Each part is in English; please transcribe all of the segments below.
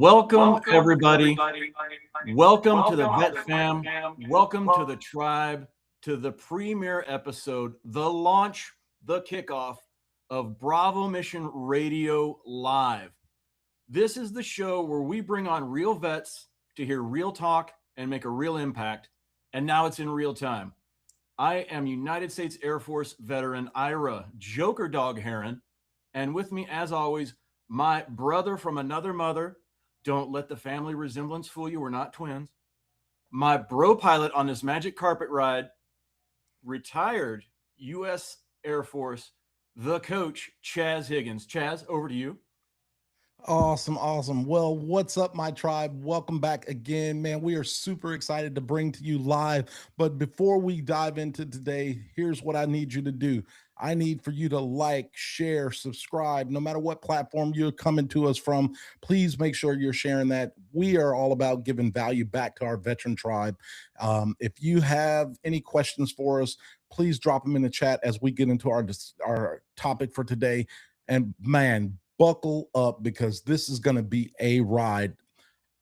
Welcome, everybody. Welcome to the Vet Fam. Welcome to the tribe, to the premiere episode, the launch, the kickoff of BravoMission Radio Live. This is the show where we bring on real vets to hear real talk and make a real impact. And now it's in real time. I am United States Air Force veteran Ira Joker Dog Heron. And with me, as always, my brother from another mother. Don't let the family resemblance fool you. We're not twins. My bro pilot on this magic carpet ride, retired U.S. Air Force, the coach, Chaz Higgins. Chaz, over to you. Awesome. Well, what's up, my tribe? Welcome back again, man. We are super excited to bring to you live. But before we dive into today, here's what I need you to do. I need for you to like, share, subscribe, no matter what platform you're coming to us from. Please make sure you're sharing that. We are all about giving value back to our veteran tribe. If you have any questions for us, please drop them in the chat as we get into our topic for today. And man, buckle up, because this is going to be a ride.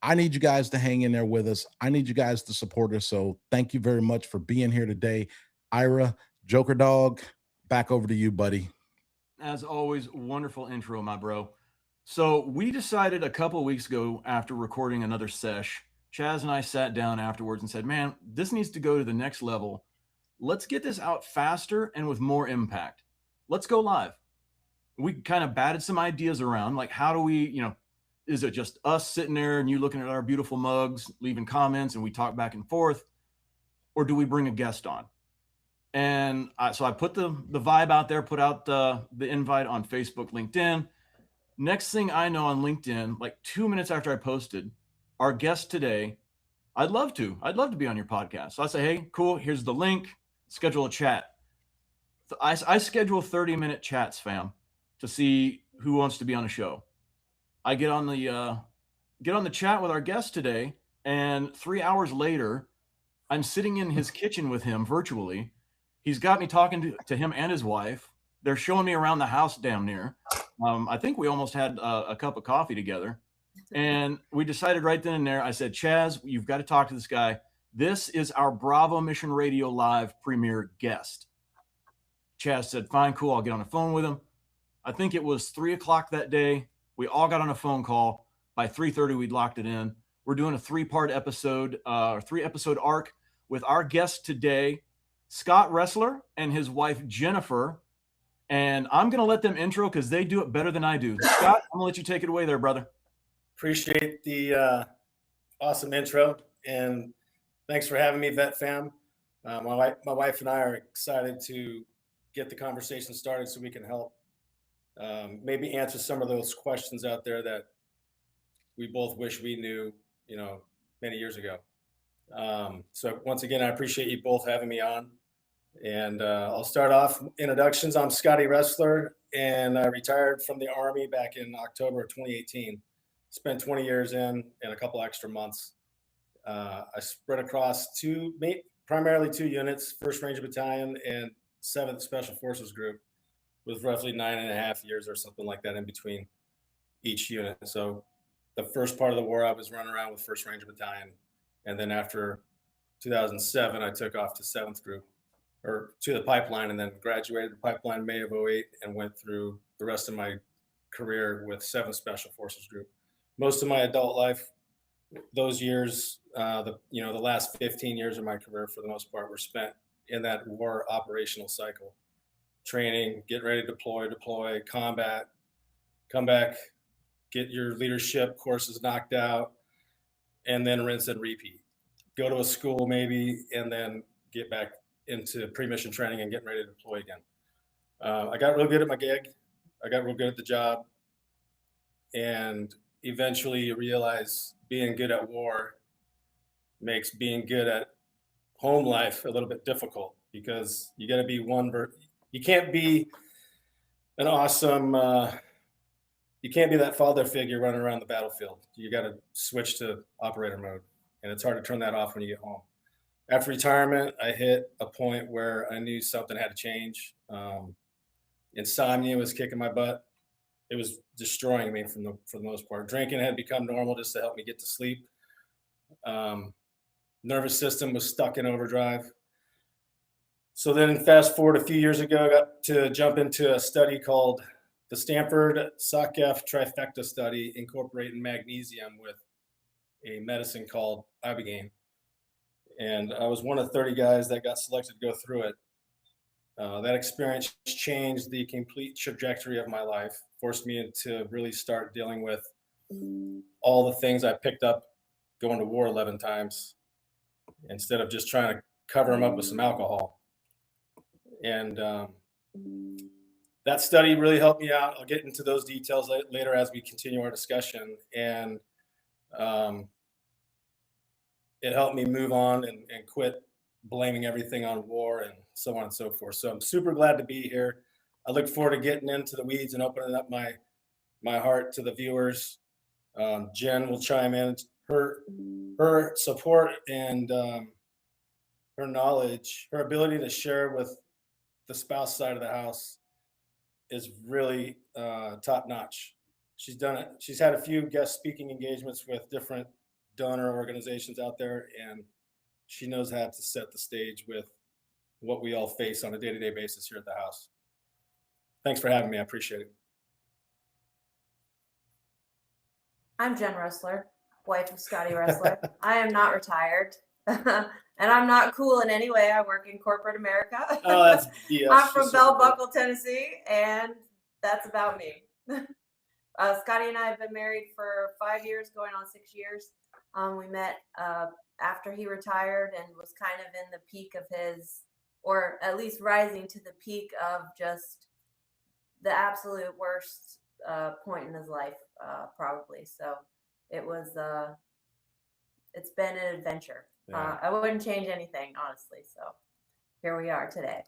I need you guys to hang in there with us. I need you guys to support us. So thank you very much for being here today. Ira, Joker Dog, back over to you, buddy. As always, wonderful intro, my bro. So we decided a couple of weeks ago, after recording another sesh, Chaz and I sat down afterwards and said, man, this needs to go to the next level. Let's get this out faster and with more impact. Let's go live. We kind of batted some ideas around, like how do we, is it just us sitting there and you looking at our beautiful mugs, leaving comments, and we talk back and forth, or do we bring a guest on? And so I put the vibe out there, put out the invite on Facebook, LinkedIn. Next thing I know, on LinkedIn, like 2 minutes after I posted, our guest today, I'd love to be on your podcast. So I say, hey, cool, here's the link, schedule a chat. I schedule 30-minute chats, fam, to see who wants to be on the show. I get on the chat with our guest today, and 3 hours later, I'm sitting in his kitchen with him virtually. He's got me talking to him and his wife. They're showing me around the house damn near. I think we almost had a cup of coffee together. And we decided right then and there, I said, Chaz, you've got to talk to this guy. This is our BravoMission Radio Live premiere guest. Chaz said, fine, cool, I'll get on the phone with him. I think it was 3 o'clock that day. We all got on a phone call. By 3:30, we'd locked it in. We're doing a 3-part episode, 3-episode arc with our guest today, Scott Ressler and his wife, Jennifer. And I'm going to let them intro because they do it better than I do. Scott, I'm going to let you take it away there, brother. Appreciate the awesome intro. And thanks for having me, Vet Fam. My wife and I are excited to get the conversation started so we can help maybe answer some of those questions out there that we both wish we knew, many years ago. So once again, I appreciate you both having me on. And I'll start off introductions. I'm Scotty Ressler, and I retired from the Army back in October of 2018. Spent 20 years in and a couple extra months. I spread across primarily two units, 1st Ranger Battalion and 7th Special Forces Group, with roughly 9.5 years or something like that in between each unit. So the first part of the war, I was running around with 1st Ranger Battalion. And then after 2007, I took off to 7th Group, or to the pipeline, and then graduated the pipeline May of 2008 and went through the rest of my career with 7th Special Forces Group. Most of my adult life, those years, the last 15 years of my career, for the most part, were spent in that war operational cycle. Training, get ready to deploy, combat, come back, get your leadership courses knocked out, and then rinse and repeat. Go to a school maybe, and then get back into pre-mission training and getting ready to deploy again. I got real good at my gig. I got real good at the job. And eventually you realize being good at war makes being good at home life a little bit difficult, because you got to be you can't be an awesome, you can't be that father figure running around the battlefield. You got to switch to operator mode, and it's hard to turn that off when you get home. After retirement, I hit a point where I knew something had to change. Insomnia was kicking my butt. it was destroying me for the most part. Drinking had become normal just to help me get to sleep. Nervous system was stuck in overdrive. So then fast forward a few years ago, I got to jump into a study called the Stanford SOCF trifecta study, incorporating magnesium with a medicine called ibogaine. And I was one of 30 guys that got selected to go through it. That experience changed the complete trajectory of my life, forced me to really start dealing with all the things I picked up going to war 11 times instead of just trying to cover them up with some alcohol. And that study really helped me out. I'll get into those details later as we continue our discussion. And it helped me move on and quit blaming everything on war and so on and so forth. So I'm super glad to be here. I look forward to getting into the weeds and opening up my heart to the viewers. Jen will chime in. Her support and her knowledge, her ability to share with the spouse side of the house is really top notch. She's done it. She's had a few guest speaking engagements with different donor organizations out there, and she knows how to set the stage with what we all face on a day-to-day basis here at the house. Thanks for having me. I appreciate it. I'm Jen Ressler, wife of Scotty Ressler. I am not retired, and I'm not cool in any way. I work in corporate America. Oh, that's BS. I'm from Bell Buckle, Tennessee, and that's about me. Scotty and I have been married for 5 years, going on 6 years. We met after he retired and was kind of in the peak of his, or at least rising to the peak of just the absolute worst point in his life, probably. So it was, it's been an adventure. Yeah. I wouldn't change anything, honestly. So here we are today.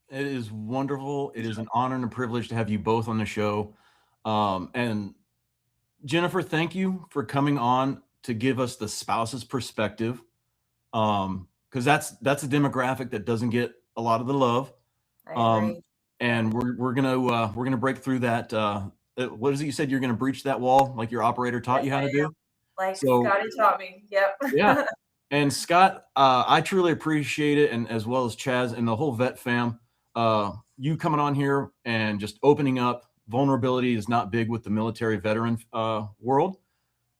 It is wonderful. It is an honor and a privilege to have you both on the show. And Jennifer, thank you for coming on to give us the spouse's perspective. Because that's a demographic that doesn't get a lot of the love. I agree. And we're gonna break through that. What is it you said you're gonna breach that wall like your operator taught you how to do? Like So, Scotty taught me. Yep. yeah. And Scott, I truly appreciate it, and as well as Chaz and the whole vet fam, you coming on here and just opening up. Vulnerability is not big with the military veteran world,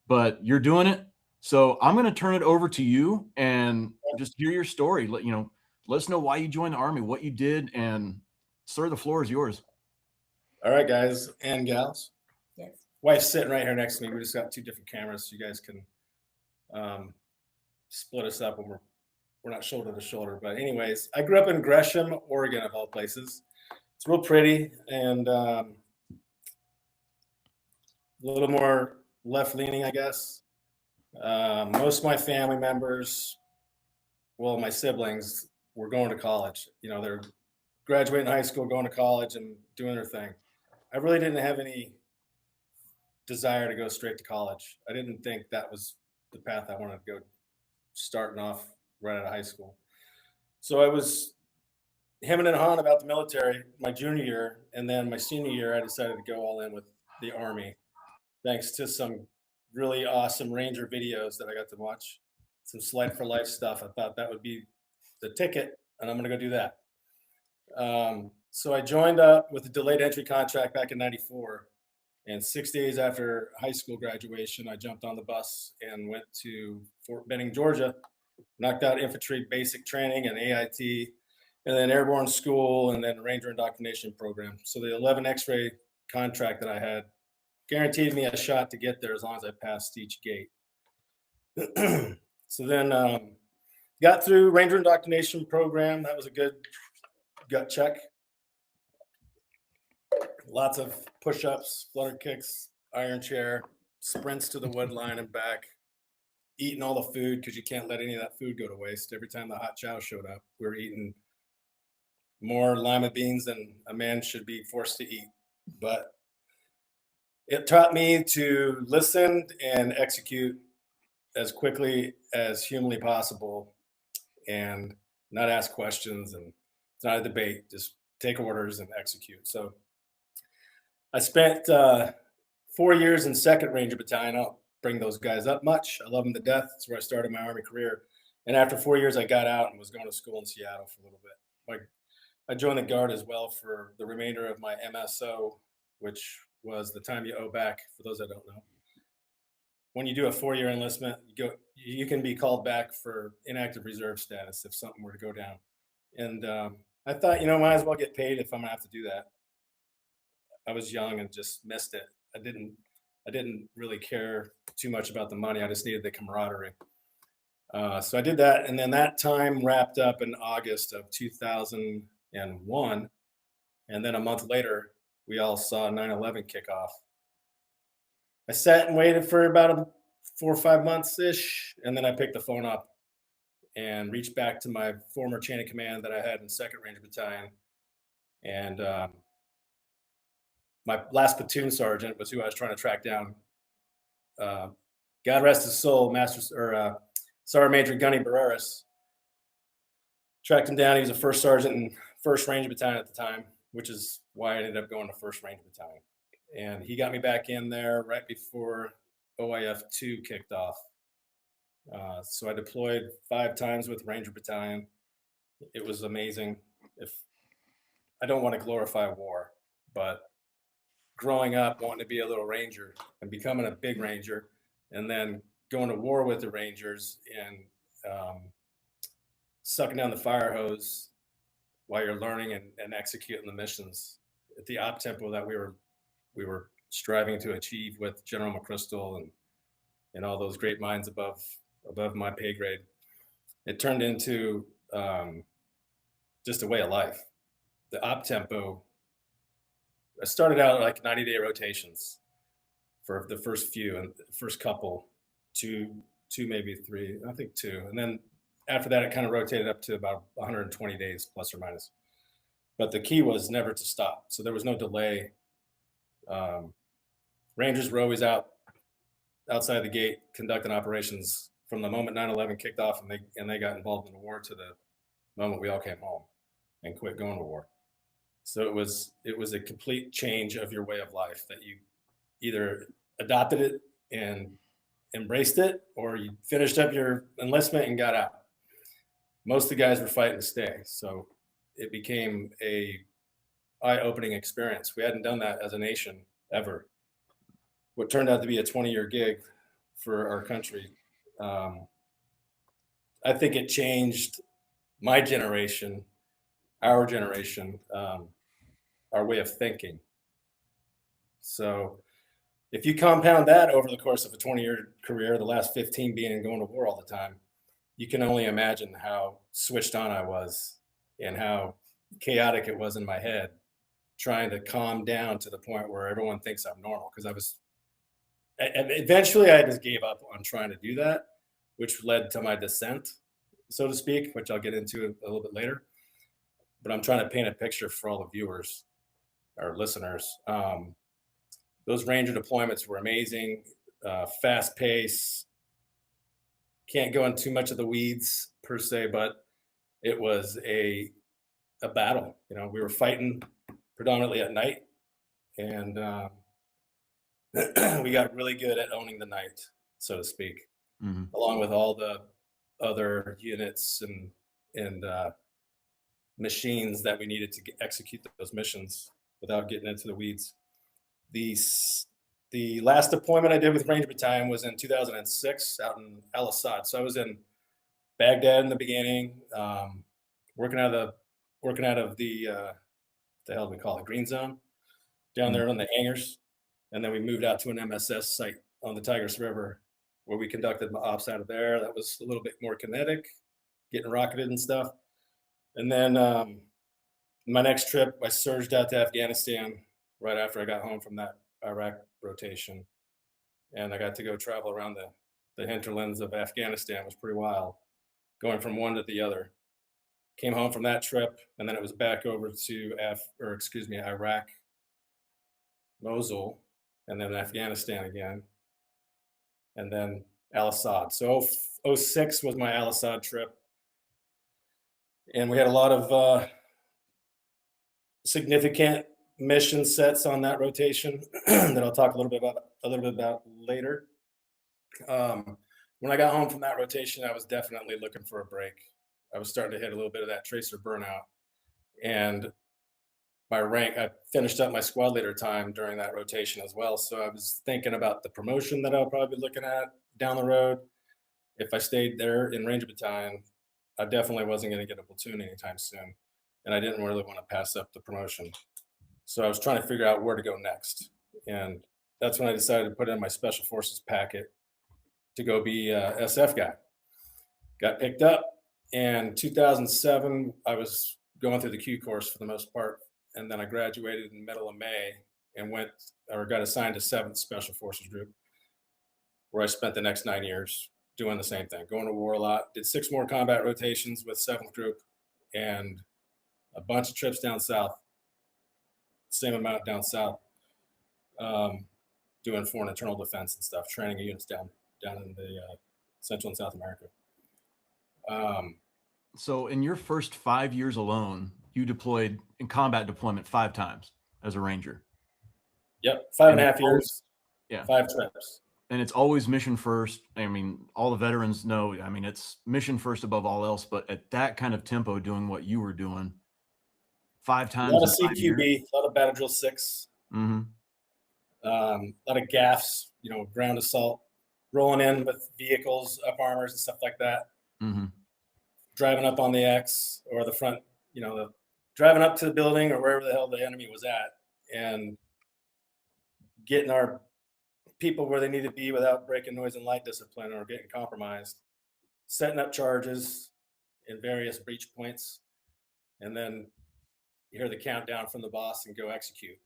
but you're doing it. So I'm going to turn it over to you and just hear your story. Let us know why you joined the Army, what you did, and sir, the floor is yours. All right, guys and gals. Yes. Wife's sitting right here next to me. We just got two different cameras, so you guys can split us up when we're not shoulder to shoulder. But anyways, I grew up in Gresham, Oregon, of all places. It's real pretty and a little more left-leaning, I guess. Most of my family members, well, my siblings, were going to college. They're graduating high school, going to college, and doing their thing. I really didn't have any desire to go straight to college. I didn't think that was the path I wanted to go, starting off right out of high school. So I was hemming and hawing about the military my junior year, and then my senior year, I decided to go all in with the Army, thanks to some really awesome Ranger videos that I got to watch, some Slide for Life stuff. I thought that would be the ticket, and I'm going to go do that. So I joined up with a delayed entry contract back in '94, and 6 days after high school graduation, I jumped on the bus and went to Fort Benning, Georgia, knocked out infantry basic training and AIT, and then airborne school, and then Ranger indoctrination program. So the 11 X-ray contract that I had guaranteed me a shot to get there as long as I passed each gate. So then got through Ranger indoctrination program. That was a good gut check. Lots of push-ups, flutter kicks, iron chair, sprints to the wood line and back, eating all the food because you can't let any of that food go to waste. Every time the hot chow showed up, we were eating more lima beans than a man should be forced to eat. But it taught me to listen and execute as quickly as humanly possible and not ask questions. And it's not a debate, just take orders and execute. So I spent 4 years in 2nd Ranger Battalion. I don't bring those guys up much. I love them to death. That's where I started my Army career. And after 4 years, I got out and was going to school in Seattle for a little bit. I joined the Guard as well for the remainder of my MSO, which was the time you owe back, for those that don't know. When you do a 4-year enlistment, you can be called back for inactive reserve status if something were to go down. And I thought, might as well get paid if I'm gonna have to do that. I was young and just missed it. I didn't really care too much about the money. I just needed the camaraderie. So I did that, and then that time wrapped up in August of 2001, and then a month later, we all saw 9/11 kick off. I sat and waited for about 4 or 5 months-ish, and then I picked the phone up and reached back to my former chain of command that I had in 2nd Ranger Battalion. And my last platoon sergeant was who I was trying to track down. God rest his soul, Sergeant Major Gunny Barreras. Tracked him down. He was a first sergeant in 1st Ranger Battalion at the time, which is why I ended up going to 1st Ranger Battalion. And he got me back in there right before OIF 2 kicked off. So I deployed 5 times with Ranger Battalion. It was amazing. I don't want to glorify war, but growing up wanting to be a little Ranger and becoming a big Ranger, and then going to war with the Rangers and sucking down the fire hose while you're learning and executing the missions at the op tempo that we were striving to achieve with General McChrystal and all those great minds above my pay grade. It turned into just a way of life. The op tempo, I started out like 90-day rotations for the first few and the first couple, two, maybe 3, I think 2. And then after that, it kind of rotated up to about 120 days, plus or minus. But the key was never to stop. So there was no delay. Rangers were always outside the gate conducting operations from the moment 9/11 kicked off and they got involved in the war to the moment we all came home and quit going to war. So it was a complete change of your way of life that you either adopted it and embraced it, or you finished up your enlistment and got out. Most of the guys were fighting to stay. So it became a eye-opening experience. We hadn't done that as a nation ever. What turned out to be a 20-year gig for our country. I think it changed my generation, our generation, our way of thinking. So if you compound that over the course of a 20-year career, the last 15 being going to war all the time, you can only imagine how switched on I was and how chaotic it was in my head, trying to calm down to the point where everyone thinks I'm normal. Because eventually I just gave up on trying to do that, which led to my descent, so to speak, which I'll get into a little bit later. But I'm trying to paint a picture for all the viewers or listeners. Those Ranger deployments were amazing, fast pace. Can't go into too much of the weeds per se, but it was a battle. We were fighting predominantly at night, and we got really good at owning the night, so to speak, along with all the other units and machines that we needed to execute those missions without getting into the weeds. The last deployment I did with Ranger Battalion was in 2006 out in Al Assad. So I was in Baghdad in the beginning, working out of the the hell do we call it, Green Zone, down there on the hangars. And then we moved out to an MSS site on the Tigris River where we conducted ops out of there. That was a little bit more kinetic, getting rocketed and stuff. And then my next trip, I surged out to Afghanistan right after I got home from that Iraq rotation. And I got to go travel around the hinterlands of Afghanistan. It was pretty wild, going from one to the other. Came home from that trip, and then it was back over to Iraq, Mosul, and then Afghanistan again, and then Al Assad. So 06 was my Al Assad trip, and we had a lot of significant mission sets on that rotation that I'll talk a little bit about later. When I got home from that rotation, I was definitely looking for a break. I was starting to hit a little bit of that tracer burnout, and my rank, I finished up my squad leader time during that rotation as well. So I was thinking about the promotion that I'll probably be looking at down the road. If I stayed there in Ranger Battalion, I definitely wasn't going to get a platoon anytime soon. And I didn't really want to pass up the promotion. So I was trying to figure out where to go next. And that's when I decided to put in my Special Forces packet to go be a SF guy. Got picked up. And 2007, I was going through the Q course for the most part. And then I graduated in the middle of May and got assigned to 7th Special Forces Group, where I spent the next 9 years doing the same thing, going to war a lot. Did 6 more combat rotations with 7th Group and a bunch of trips down south, same amount down south, doing foreign internal defense and stuff, training units down in the Central and South America. So in your first 5 years alone, you deployed in combat deployment 5 times as a Ranger. Yep, 5.5 years, yeah, 5 trips. And it's always mission first. I mean, all the veterans know, I mean, it's mission first above all else, but at that kind of tempo, doing what you were doing 5 times. A lot of CQB, a lot of Battle Drill 6. Mm-hmm. A lot of gaffs, ground assault, rolling in with vehicles, up armors and stuff like that. Mm-hmm. Driving up on the X or the front, driving up to the building or wherever the hell the enemy was at and getting our people where they need to be without breaking noise and light discipline or getting compromised, setting up charges in various breach points, and then you hear the countdown from the boss and go execute.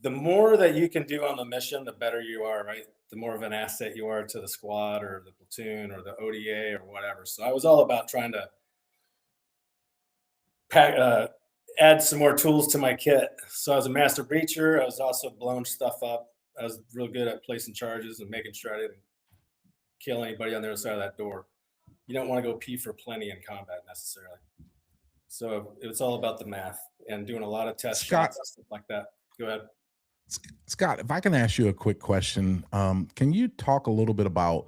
The more that you can do on the mission, the better you are, right? The more of an asset you are to the squad or the platoon or the ODA or whatever. So I was all about trying to add some more tools to my kit. So I was a master breacher. I was also blowing stuff up. I was real good at placing charges and making sure I didn't kill anybody on the other side of that door. You don't want to go pee for plenty in combat necessarily. So it was all about the math and doing a lot of test shots and stuff like that. Go ahead. Scott, if I can ask you a quick question, can you talk a little bit about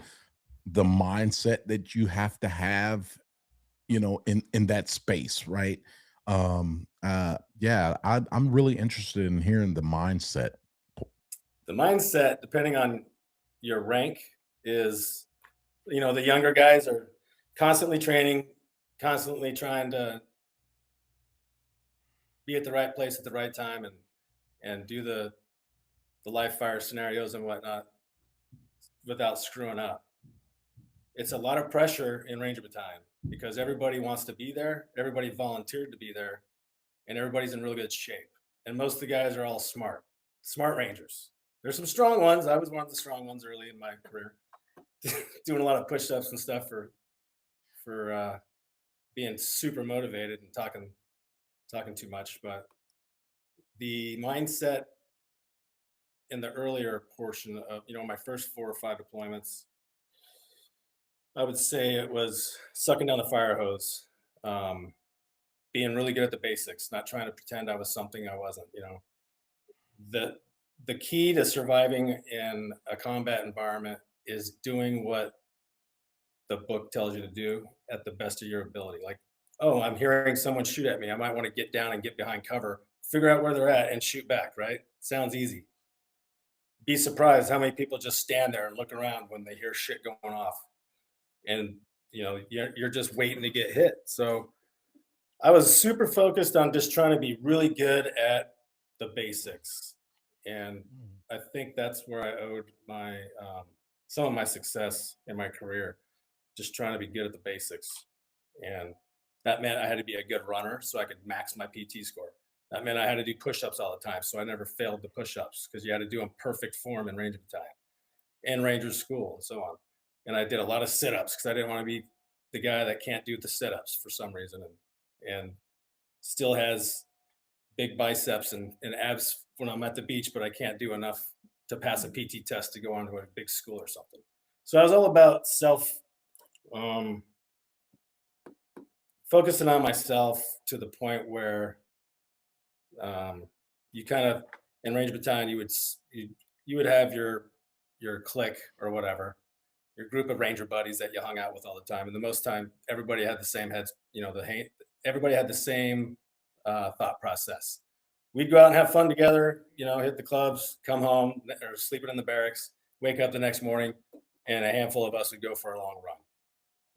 the mindset that you have to have, in that space, right? I'm really interested in hearing the mindset. The mindset, depending on your rank, is, the younger guys are constantly training, constantly trying to be at the right place at the right time and do the live fire scenarios and whatnot without screwing up. It's a lot of pressure in Ranger Battalion because everybody wants to be there, everybody volunteered to be there, and everybody's in really good shape. And most of the guys are all smart Rangers. There's some strong ones. I was one of the strong ones early in my career, doing a lot of push-ups and stuff for being super motivated and talking too much. But the mindset in the earlier portion of, my first 4 or 5 deployments, I would say it was sucking down the fire hose, being really good at the basics, not trying to pretend I was something I wasn't. The key to surviving in a combat environment is doing what the book tells you to do at the best of your ability. Like, oh, I'm hearing someone shoot at me. I might want to get down and get behind cover, figure out where they're at and shoot back, right? Sounds easy. Be surprised how many people just stand there and look around when they hear shit going off. And, you're just waiting to get hit. So I was super focused on just trying to be really good at the basics. And I think that's where I owed my some of my success in my career, just trying to be good at the basics. And that meant I had to be a good runner so I could max my PT score. That meant I had to do push-ups all the time, so I never failed the push-ups because you had to do them perfect form in Ranger Battalion and Ranger School and so on. And I did a lot of sit-ups because I didn't want to be the guy that can't do the sit-ups for some reason and still has big biceps and abs when I'm at the beach, but I can't do enough to pass a PT test to go on to a big school or something. So I was all about focusing on myself to the point where you kind of, in Ranger Battalion, you would have your clique or whatever, your group of Ranger buddies that you hung out with all the time, and the most time everybody had the same heads. Everybody had the same thought process. We'd go out and have fun together, hit the clubs, come home, or sleeping in the barracks, wake up the next morning, and a handful of us would go for a long run.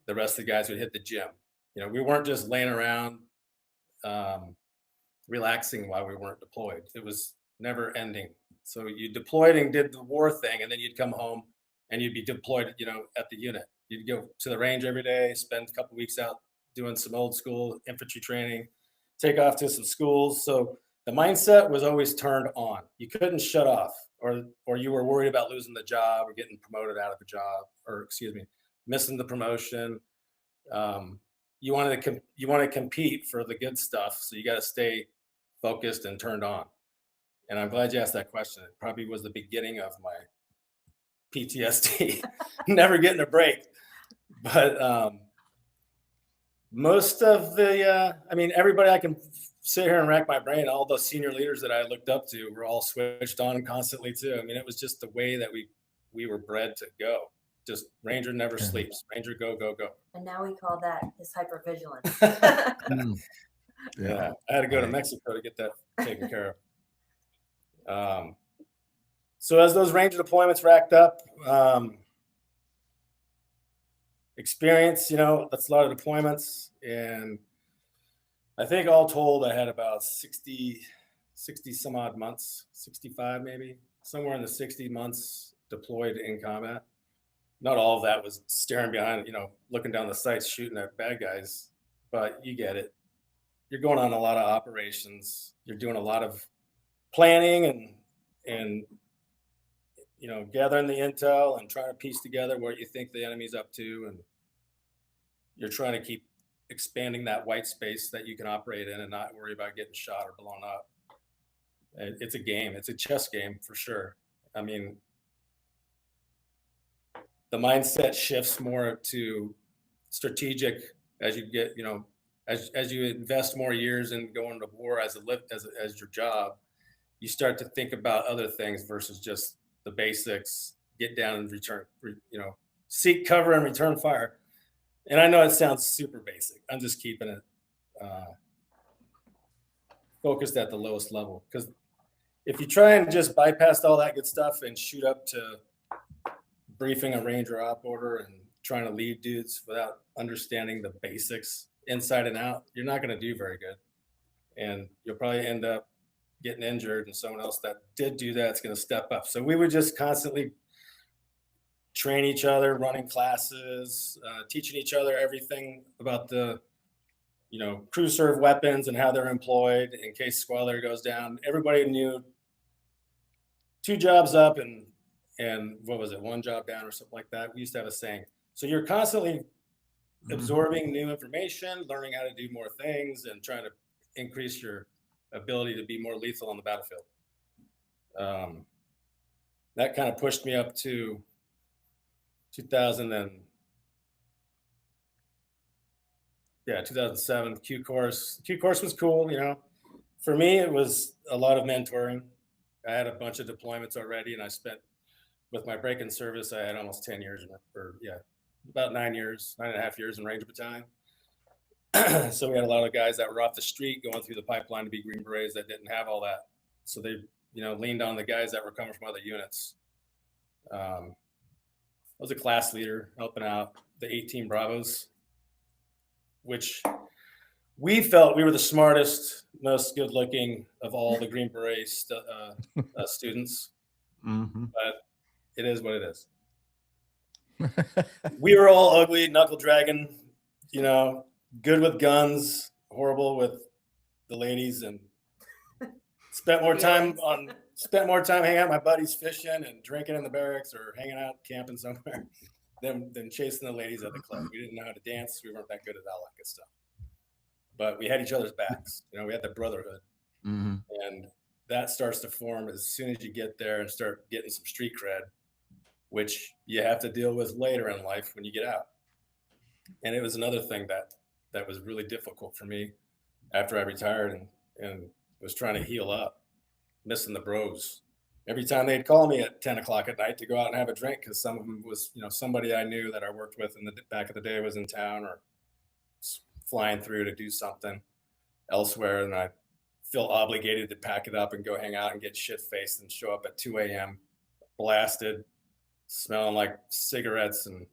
The rest of the guys would hit the gym. We weren't just laying around relaxing while we weren't deployed. It was never ending. So you deployed and did the war thing, and then you'd come home and you'd be deployed, at the unit. You'd go to the range every day, spend a couple weeks out doing some old school infantry training, take off to some schools. So the mindset was always turned on. You couldn't shut off, or you were worried about losing the job or getting promoted out of the job, or missing the promotion. You want to compete for the good stuff, so you got to stay focused and turned on. And I'm glad you asked that question. It probably was the beginning of my PTSD, never getting a break. But most of everybody, I can sit here and rack my brain. All those senior leaders that I looked up to were all switched on constantly too. It was just the way that we were bred to go. Just Ranger never sleeps. Ranger go, go, go. And now we call that his hypervigilance. Yeah, I had to go to Mexico to get that taken care of. So as those Ranger deployments racked up, experience, that's a lot of deployments. And I think all told, I had about 60 some odd months, 65 maybe, somewhere in the 60 months deployed in combat. Not all of that was staring behind, looking down the sights, shooting at bad guys, but you get it. You're going on a lot of operations. You're doing a lot of planning and gathering the intel and trying to piece together what you think the enemy's up to. And you're trying to keep expanding that white space that you can operate in and not worry about getting shot or blown up. It's a game. It's a chess game for sure. The mindset shifts more to strategic as you get, as you invest more years in going to war as your job, you start to think about other things versus just the basics. Get down and return, seek cover and return fire. And I know it sounds super basic. I'm just keeping it focused at the lowest level, because if you try and just bypass all that good stuff and shoot up to briefing a Ranger op order and trying to lead dudes without understanding the basics inside and out, you're not going to do very good. And you'll probably end up getting injured, and someone else that did do that is going to step up. So we would just constantly train each other, running classes, teaching each other everything about the, crew serve weapons and how they're employed in case squad leader goes down. Everybody knew 2 jobs up and what was it, 1 job down or something like that. We used to have a saying. So you're constantly absorbing new information, learning how to do more things, and trying to increase your ability to be more lethal on the battlefield. That kind of pushed me up to 2007 Q course. Q course was cool. For me, it was a lot of mentoring. I had a bunch of deployments already, and I spent, with my break-in service, I had almost 10 years, about 9.5 years in Ranger Battalion. So we had a lot of guys that were off the street going through the pipeline to be Green Berets that didn't have all that. So they, leaned on the guys that were coming from other units. I was a class leader helping out the 18 Bravos, which we felt we were the smartest, most good-looking of all the Green Beret students. Mm-hmm. But it is what it is. We were all ugly, knuckle dragging, good with guns, horrible with the ladies, and spent more time hanging out with my buddies fishing and drinking in the barracks or hanging out camping somewhere than chasing the ladies at the club. We didn't know how to dance. We weren't that good at all that good stuff. But we had each other's backs. We had the brotherhood. Mm-hmm. And that starts to form as soon as you get there and start getting some street cred, which you have to deal with later in life when you get out. And it was another thing that that was really difficult for me after I retired and was trying to heal up, missing the bros. Every time they'd call me at 10 o'clock at night to go out and have a drink, because some of them was, somebody I knew that I worked with in the back of the day was in town or flying through to do something elsewhere. And I feel obligated to pack it up and go hang out and get shit faced and show up at 2 a.m. blasted, smelling like cigarettes and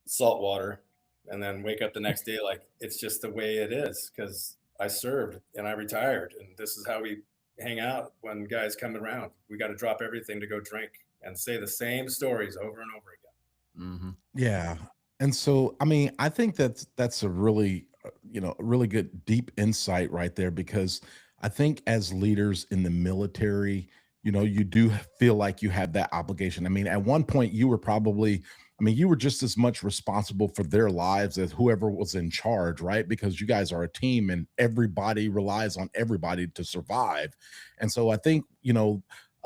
salt water, and then wake up the next day like it's just the way it is because I served and I retired, and this is how we hang out when guys come around. We got to drop everything to go drink and say the same stories over and over again. Mm-hmm. Yeah. And so, I mean, I think that's a really, a really good deep insight right there, because I think as leaders in the military, you do feel like you have that obligation. I mean, at one point you were probably, you were just as much responsible for their lives as whoever was in charge, right? Because you guys are a team and everybody relies on everybody to survive. And so I think,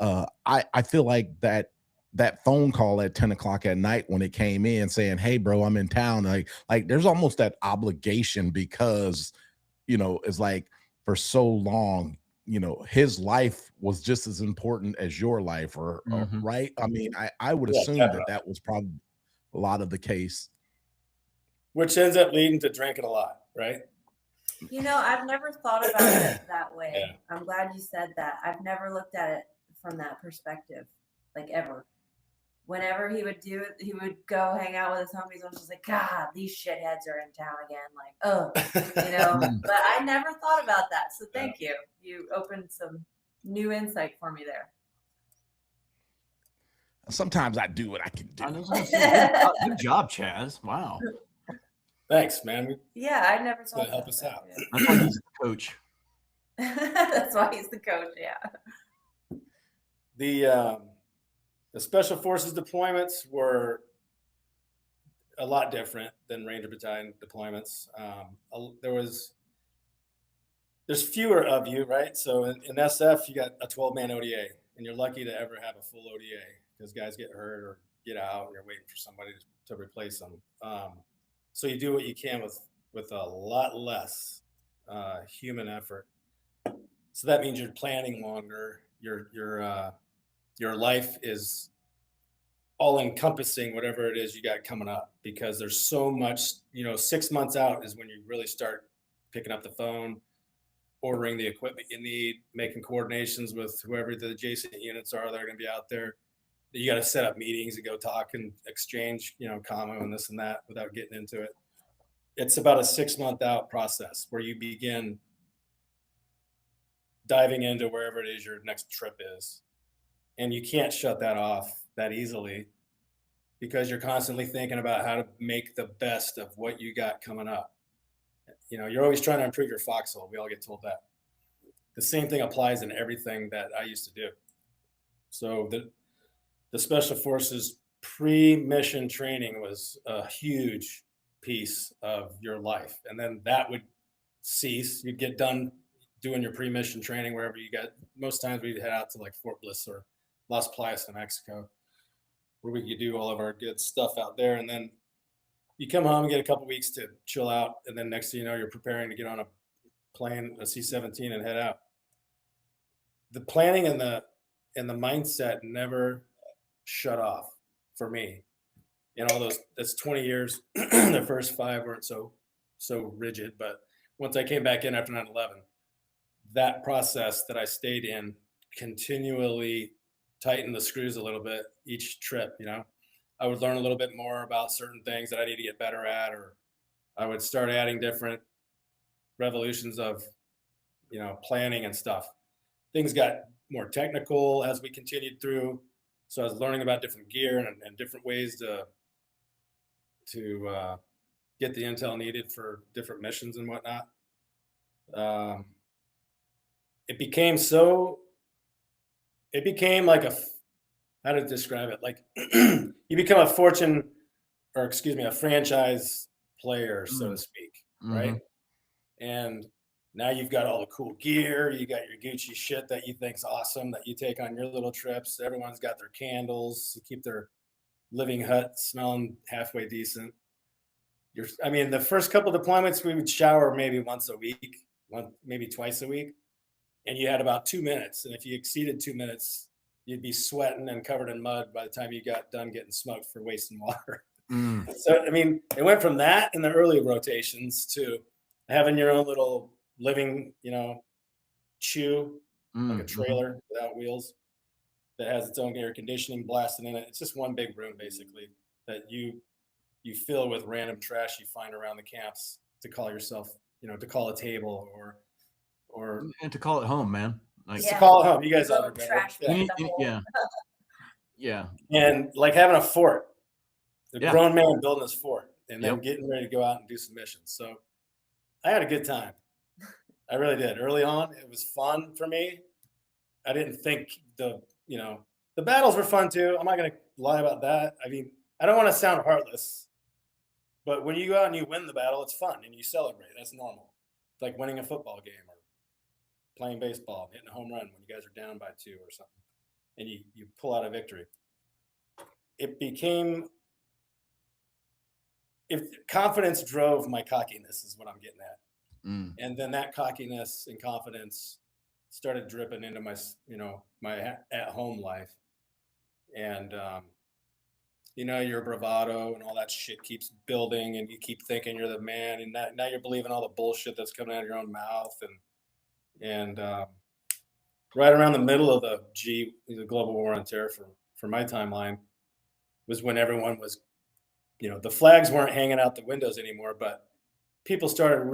I feel like that phone call at 10 o'clock at night when it came in saying, "Hey bro, I'm in town." Like there's almost that obligation because, it's like for so long, his life was just as important as your life or right. I mean, I would assume that was probably a lot of the case. Which ends up leading to drinking a lot, right? I've never thought about it that way. Yeah. I'm glad you said that. I've never looked at it from that perspective, like ever. Whenever he would do it, he would go hang out with his homies. I was just like, God, these shitheads are in town again. Like, oh, but I never thought about that. So thank you. You opened some new insight for me there. Sometimes I do what I can do. Good job, Chaz. Wow. Thanks, man. Yeah, I never thought to help us out. That's why he's the coach. That's why he's the coach. Yeah. The Special Forces deployments were a lot different than Ranger Battalion deployments. There's fewer of you, right? So in SF, you got a 12-man ODA, and you're lucky to ever have a full ODA because guys get hurt or get out, and you're waiting for somebody to replace them. So you do what you can with a lot less human effort. So that means you're planning longer. Your life is all encompassing whatever it is you got coming up, because there's so much, 6 months out is when you really start picking up the phone, ordering the equipment you need, making coordinations with whoever the adjacent units are that are going to be out there. You got to set up meetings and go talk and exchange, commo and this and that without getting into it. It's about a 6 month out process where you begin diving into wherever it is your next trip is. And you can't shut that off that easily because you're constantly thinking about how to make the best of what you got coming up. You're always trying to improve your foxhole. We all get told that. The same thing applies in everything that I used to do. So the Special Forces pre-mission training was a huge piece of your life. And then that would cease. You'd get done doing your pre-mission training wherever you got. Most times we'd head out to like Fort Bliss or Las Playas in Mexico, where we could do all of our good stuff out there. And then you come home and get a couple weeks to chill out. And then next thing you know, you're preparing to get on a plane, a C-17, and head out. The planning and the mindset never shut off for me. That's 20 years. The first 5 weren't so rigid, but once I came back in after 9/11, that process that I stayed in continually tightened the screws a little bit each trip. I would learn a little bit more about certain things that I need to get better at, or I would start adding different revolutions of, planning and stuff. Things got more technical as we continued through. So I was learning about different gear and different ways to get the intel needed for different missions and whatnot. It became like how to describe it? Like you become a franchise player, so to speak, right? And now you've got all the cool gear. You got your Gucci shit that you think's awesome that you take on your little trips. Everyone's got their candles to keep their living hut smelling halfway decent. I mean, the first couple deployments, we would shower maybe once a week, maybe twice a week. And you had about 2 minutes. And if you exceeded 2 minutes, you'd be sweating and covered in mud by the time you got done getting smoked for wasting water. So, I mean, it went from that in the early rotations to having your own little living, chew, like a trailer without wheels that has its own air conditioning blasting in it. It's just one big room, basically, that you fill with random trash you find around the camps to call yourself, to call a table or and to call it home, man. Like to call it home. You guys all are trash. Yeah. And like having a fort, grown man building his fort, and then getting ready to go out and do some missions. So I had a good time. I really did. Early on, it was fun for me. I didn't think the battles were fun too. I'm not going to lie about that. I mean, I don't want to sound heartless, but when you go out and you win the battle, it's fun and you celebrate. That's normal. It's like winning a football game or playing baseball, hitting a home run when you guys are down by 2 or something, and you pull out a victory. If confidence drove my cockiness is what I'm getting at. And then that cockiness and confidence started dripping into my, my at-home life. And, your bravado and all that shit keeps building, and you keep thinking you're the man, and now you're believing all the bullshit that's coming out of your own mouth. And right around the middle of the global war on terror for my timeline was when everyone was, the flags weren't hanging out the windows anymore, but people started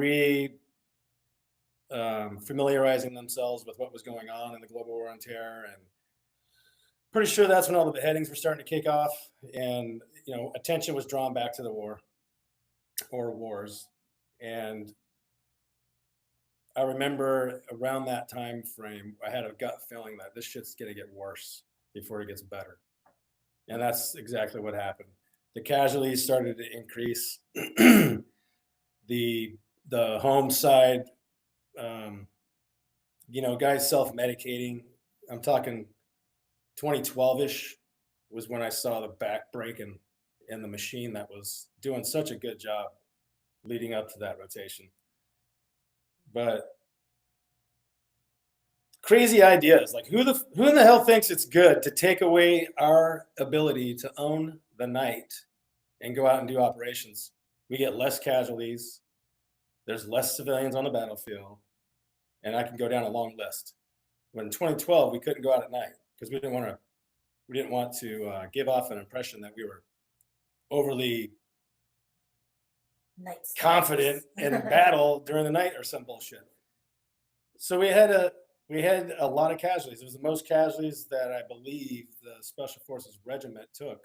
familiarizing themselves with what was going on in the global war on terror. And pretty sure that's when all the beheadings were starting to kick off, and attention was drawn back to the war or wars. And I remember around that time frame, I had a gut feeling that this shit's gonna get worse before it gets better, and that's exactly what happened. The casualties started to increase. The home side, guys self-medicating. I'm talking 2012-ish was when I saw the back breaking in the machine that was doing such a good job leading up to that rotation. But crazy ideas, like who in the hell thinks it's good to take away our ability to own the night and go out and do operations? We get less casualties. There's less civilians on the battlefield, and I can go down a long list. When in 2012 we couldn't go out at night because we didn't want to give off an impression that we were overly confident in battle during the night or some bullshit. So we had a lot of casualties. It was the most casualties that I believe the Special Forces Regiment took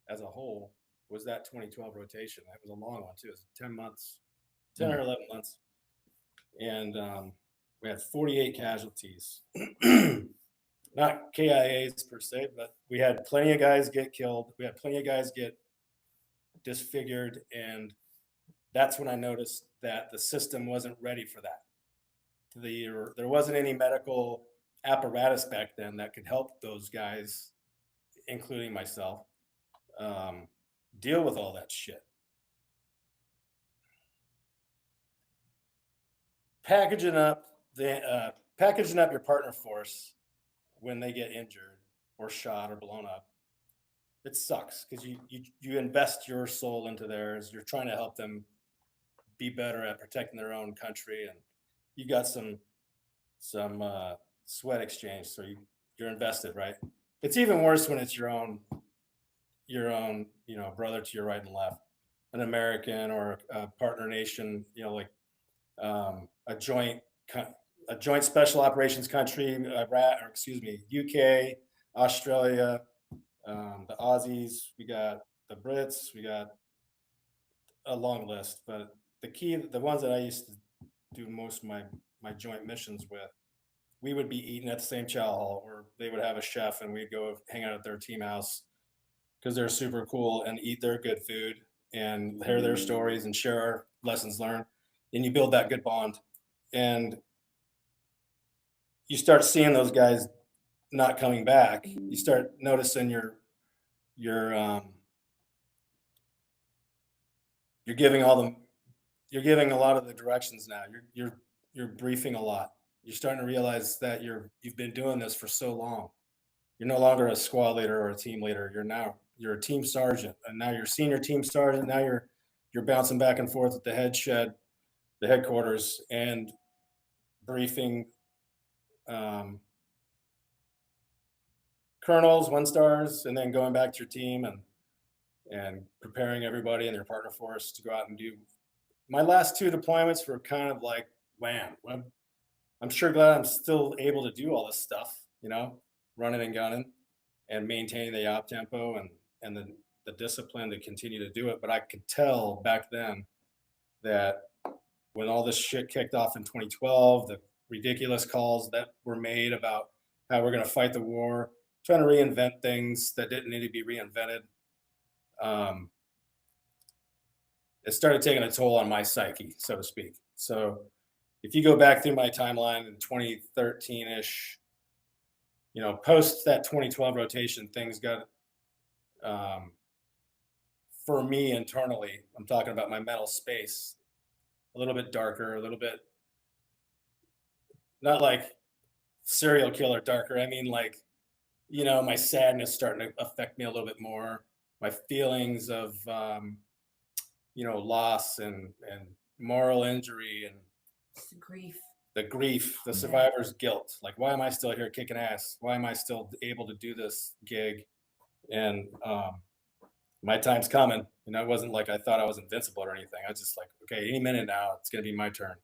as a whole was that 2012 rotation. That was a long one too. It was 10 months, 10 or 11 months. And we had 48 casualties. Not KIAs per se, but we had plenty of guys get killed. We had plenty of guys get disfigured. And that's when I noticed that the system wasn't ready for that. There wasn't any medical apparatus back then that could help those guys, including myself, deal with all that shit. Packaging up your partner force when they get injured or shot or blown up, it sucks because you invest your soul into theirs. You're trying to help them be better at protecting their own country, and you got some sweat exchange, so you're invested, right? It's even worse when it's your own brother to your right and left, an American or a partner nation, like a joint special operations country, UK, Australia, the Aussies, we got the Brits, we got a long list, but the ones that I used to do most of my joint missions with, we would be eating at the same chow hall, or they would have a chef and we'd go hang out at their team house because they're super cool and eat their good food and hear their stories and share our lessons learned. And you build that good bond, and you start seeing those guys not coming back. You start noticing your you're giving a lot of the directions now. You're briefing a lot. You're starting to realize that you've been doing this for so long. You're no longer a squad leader or a team leader. You're a team sergeant, and now you're senior team sergeant. Now you're bouncing back and forth at the the headquarters, and briefing colonels, 1-stars, and then going back to your team and preparing everybody and their partner force to go out and do. My last 2 deployments were kind of like, wham. I'm sure glad I'm still able to do all this stuff, running and gunning and maintaining the op tempo and the discipline to continue to do it. But I could tell back then that when all this shit kicked off in 2012, the ridiculous calls that were made about how we're going to fight the war, trying to reinvent things that didn't need to be reinvented, it started taking a toll on my psyche, so to speak. So if you go back through my timeline in 2013-ish, post that 2012 rotation, things got, for me internally, I'm talking about my mental space, a little bit darker, a little bit, not like serial killer darker. I mean, like, my sadness starting to affect me a little bit more. My feelings of, loss and moral injury and the grief, the survivor's guilt. Like, why am I still here kicking ass? Why am I still able to do this gig? And my time's coming. It wasn't like I thought I was invincible or anything. I was just like, okay, any minute now, it's going to be my turn.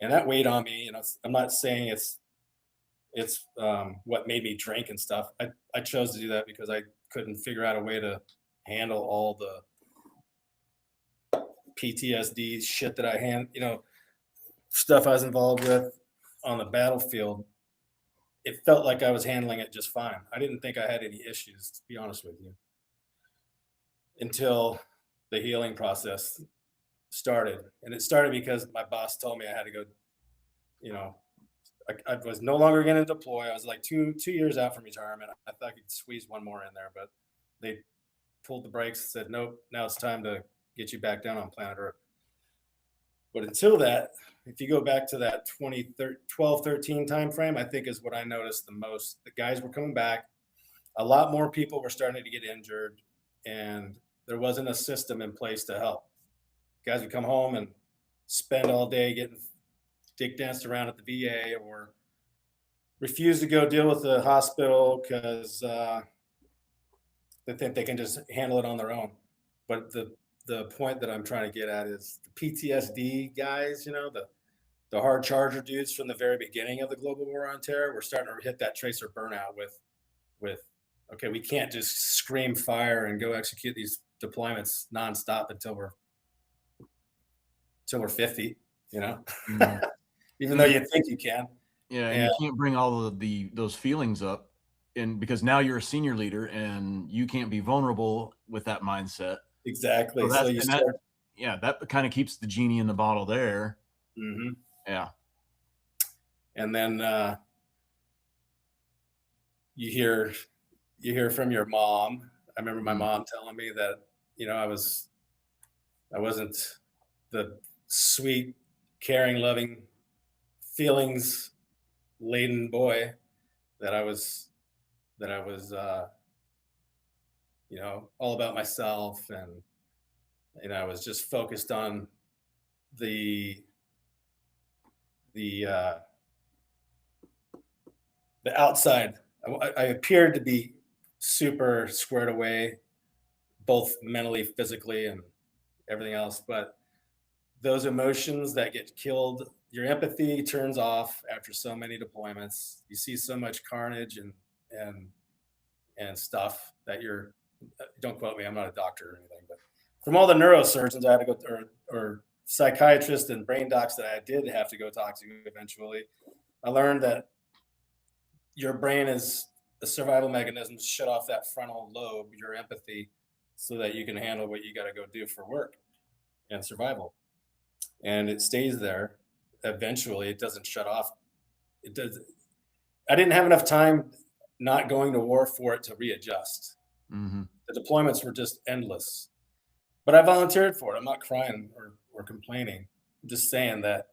And that weighed on me. I'm not saying it's what made me drink and stuff. I chose to do that because I couldn't figure out a way to handle all the PTSD shit that I stuff I was involved with on the battlefield. It felt like I was handling it just fine. I didn't think I had any issues, to be honest with you, until the healing process started. And it started because my boss told me I had to go, I was no longer going to deploy. I was like two years out from retirement. I thought I could squeeze one more in there, but they pulled the brakes and said, nope, now it's time to get you back down on planet Earth. But until that, if you go back to that 2012-13 timeframe, I think is what I noticed the most. The guys were coming back. A lot more people were starting to get injured, and there wasn't a system in place to help. Guys would come home and spend all day getting dick danced around at the VA or refuse to go deal with the hospital because they think they can just handle it on their own. But the point that I'm trying to get at is the PTSD guys, the hard charger dudes from the very beginning of the global war on terror, we're starting to hit that tracer burnout with okay, we can't just scream fire and go execute these deployments nonstop until we're 50, Mm-hmm. even though you think you can. Yeah, and you can't bring all of those feelings up, and because now you're a senior leader and you can't be vulnerable with that mindset. Exactly. So that kind of keeps the genie in the bottle there. Mm-hmm. Yeah. And then you hear from your mom. I remember my mom telling me that, I wasn't the sweet, caring, loving, feelings laden boy that I was all about myself, and I was just focused on the outside. I appeared to be super squared away, both mentally, physically, and everything else. But those emotions that get killed, your empathy turns off after so many deployments. You see so much carnage and stuff that don't quote me, I'm not a doctor or anything, but from all the neurosurgeons I had to go or psychiatrists and brain docs that I did have to go talk to eventually, I learned that your brain is a survival mechanism to shut off that frontal lobe, your empathy, so that you can handle what you got to go do for work and survival. And it stays there. Eventually, it doesn't shut off. It does. I didn't have enough time not going to war for it to readjust. Mm-hmm. The deployments were just endless. but I volunteered for it. I'm not crying or complaining. I'm just saying that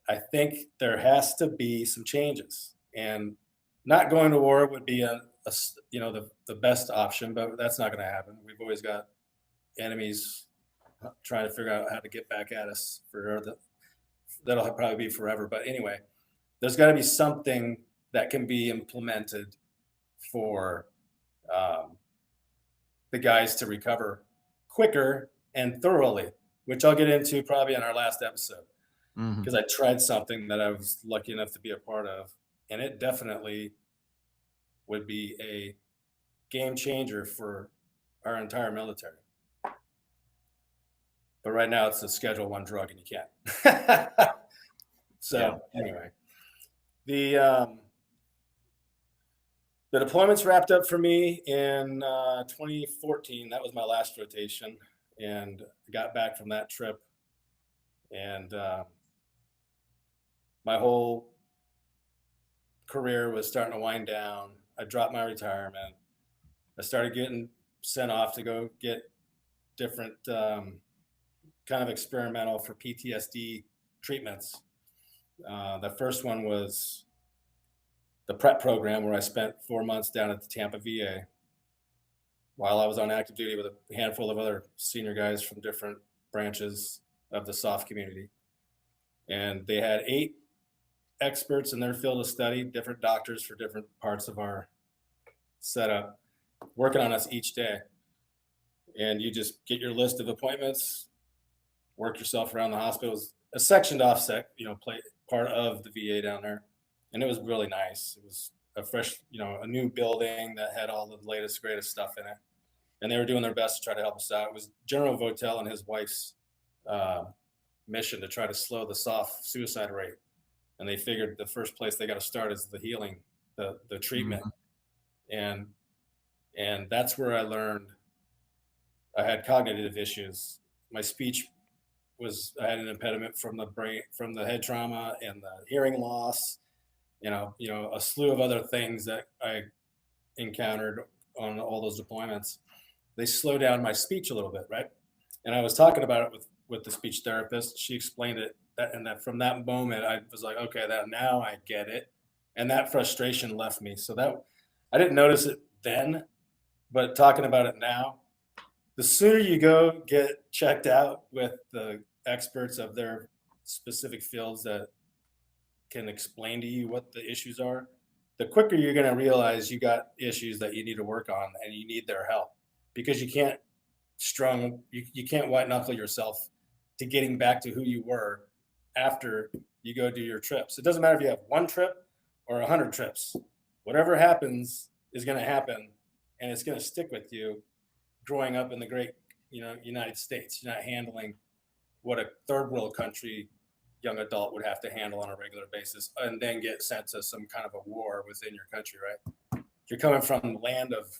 I think there has to be some changes, and not going to war would be the best option, but that's not going to happen. We've always got enemies trying to figure out how to get back at us that'll probably be forever. But anyway, there's got to be something that can be implemented for the guys to recover quicker and thoroughly, which I'll get into probably in our last episode, because I tried something that I was lucky enough to be a part of, and it definitely would be a game changer for our entire military. But right now it's a Schedule I drug and you can't. So anyway, the deployments wrapped up for me in 2014. That was my last rotation, and I got back from that trip, and my whole career was starting to wind down. I dropped my retirement. I started getting sent off to go get different kind of experimental for PTSD treatments. The first one was the PrEP program, where I spent 4 months down at the Tampa VA while I was on active duty with a handful of other senior guys from different branches of the SOF community. And they had 8 experts in their field of study, different doctors for different parts of our setup, working on us each day. And you just get your list of appointments, work yourself around the hospital. It was a sectioned off part of the VA down there. And it was really nice. It was a fresh, a new building that had all the latest, greatest stuff in it. And they were doing their best to try to help us out. It was General Votel and his wife's mission to try to slow the SOF suicide rate. And they figured the first place they got to start is the healing, the treatment. And that's where I learned I had cognitive issues. My speech I had an impediment from the brain, from the head trauma and the hearing loss, a slew of other things that I encountered on all those deployments. They slowed down my speech a little bit, right? And I was talking about it with the speech therapist. She explained it, and that from that moment, I was like, okay, now I get it. And that frustration left me. So that I didn't notice it then, but talking about it now, the sooner you go get checked out with the experts of their specific fields that can explain to you what the issues are, the quicker you're going to realize you got issues that you need to work on and you need their help, because you can't white knuckle yourself to getting back to who you were after you go do your trips. It doesn't matter if you have 1 trip or 100 trips. Whatever happens is going to happen, and it's going to stick with you growing up in the great, United States. You're not handling what a third world country young adult would have to handle on a regular basis, and then get sent to some kind of a war within your country, right? You're coming from the land of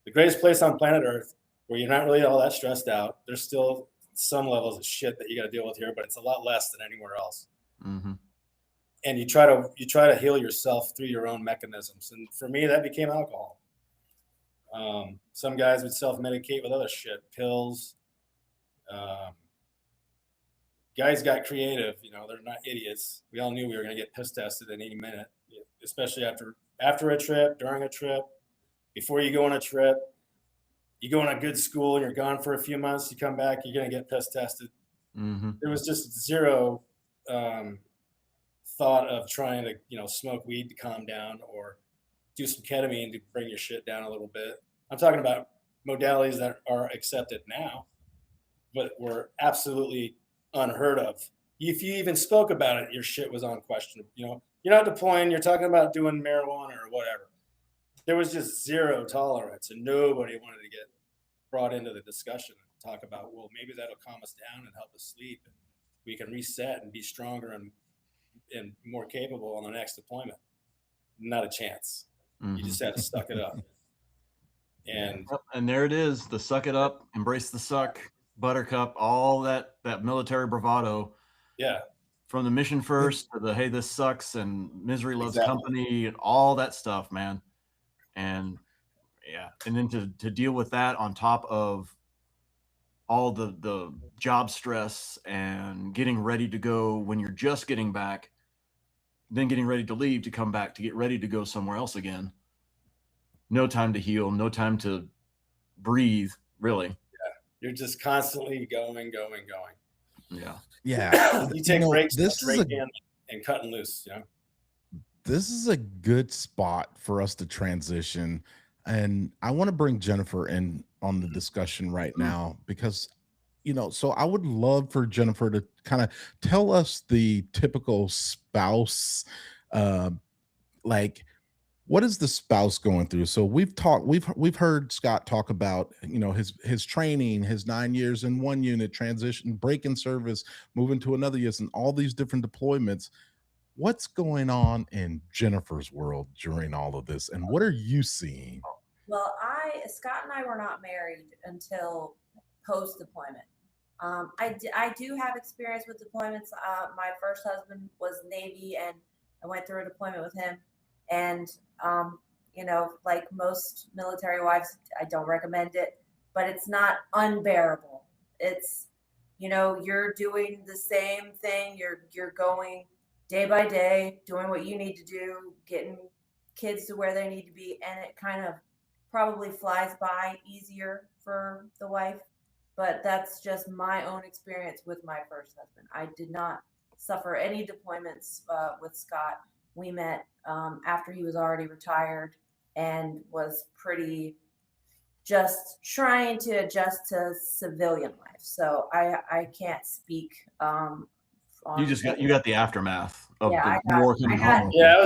the greatest place on planet Earth, where you're not really all that stressed out. There's still some levels of shit that you got to deal with here, but it's a lot less than anywhere else. Mm-hmm. And you try to heal yourself through your own mechanisms. And for me, that became alcohol. Some guys would self-medicate with other shit, pills. Guys got creative. They're not idiots. We all knew we were going to get piss tested at any minute, especially after a trip, during a trip, before you go on a trip. You go on a good school and you're gone for a few months. You come back, you're going to get piss tested. Mm-hmm. There was just zero thought of trying to, smoke weed to calm down or do some ketamine to bring your shit down a little bit. I'm talking about modalities that are accepted now, but were absolutely unheard of. If you even spoke about it, your shit was unquestionable. You're not deploying, you're talking about doing marijuana or whatever. There was just zero tolerance, and nobody wanted to get brought into the discussion and talk about, well, maybe that'll calm us down and help us sleep. And we can reset and be stronger and more capable on the next deployment. Not a chance. Mm-hmm. You just had to suck it up. And there it is, the suck it up, embrace the suck, buttercup, all that military bravado. Yeah. From the mission first to the, hey, this sucks, and misery loves company, and all that stuff, man. And yeah, and then to deal with that on top of all the job stress and getting ready to go when you're just getting back, then getting ready to leave to come back to get ready to go somewhere else again. No time to heal, no time to breathe, really. You're just constantly going. Yeah. Yeah. You take breaks, this is and cutting loose. You know. this is a good spot for us to transition. And I want to bring Jennifer in on the discussion right now because, so I would love for Jennifer to kind of tell us the typical spouse, uh, like, what is the spouse going through? So we've heard Scott talk about, his training, his 9 years in one unit, transition, break in service, moving to another unit, and all these different deployments. What's going on in Jennifer's world during all of this, and what are you seeing? Well, Scott and I were not married until post deployment. I do have experience with deployments. My first husband was Navy, and I went through a deployment with him. And like most military wives, I don't recommend it, but it's not unbearable. It's you're doing the same thing. You're going day by day, doing what you need to do, getting kids to where they need to be, and it kind of probably flies by easier for the wife. But that's just my own experience with my first husband. I did not suffer any deployments with Scott. We met after he was already retired and was pretty just trying to adjust to civilian life. So I can't speak. You got the aftermath of Yeah, the war coming home. Yeah, I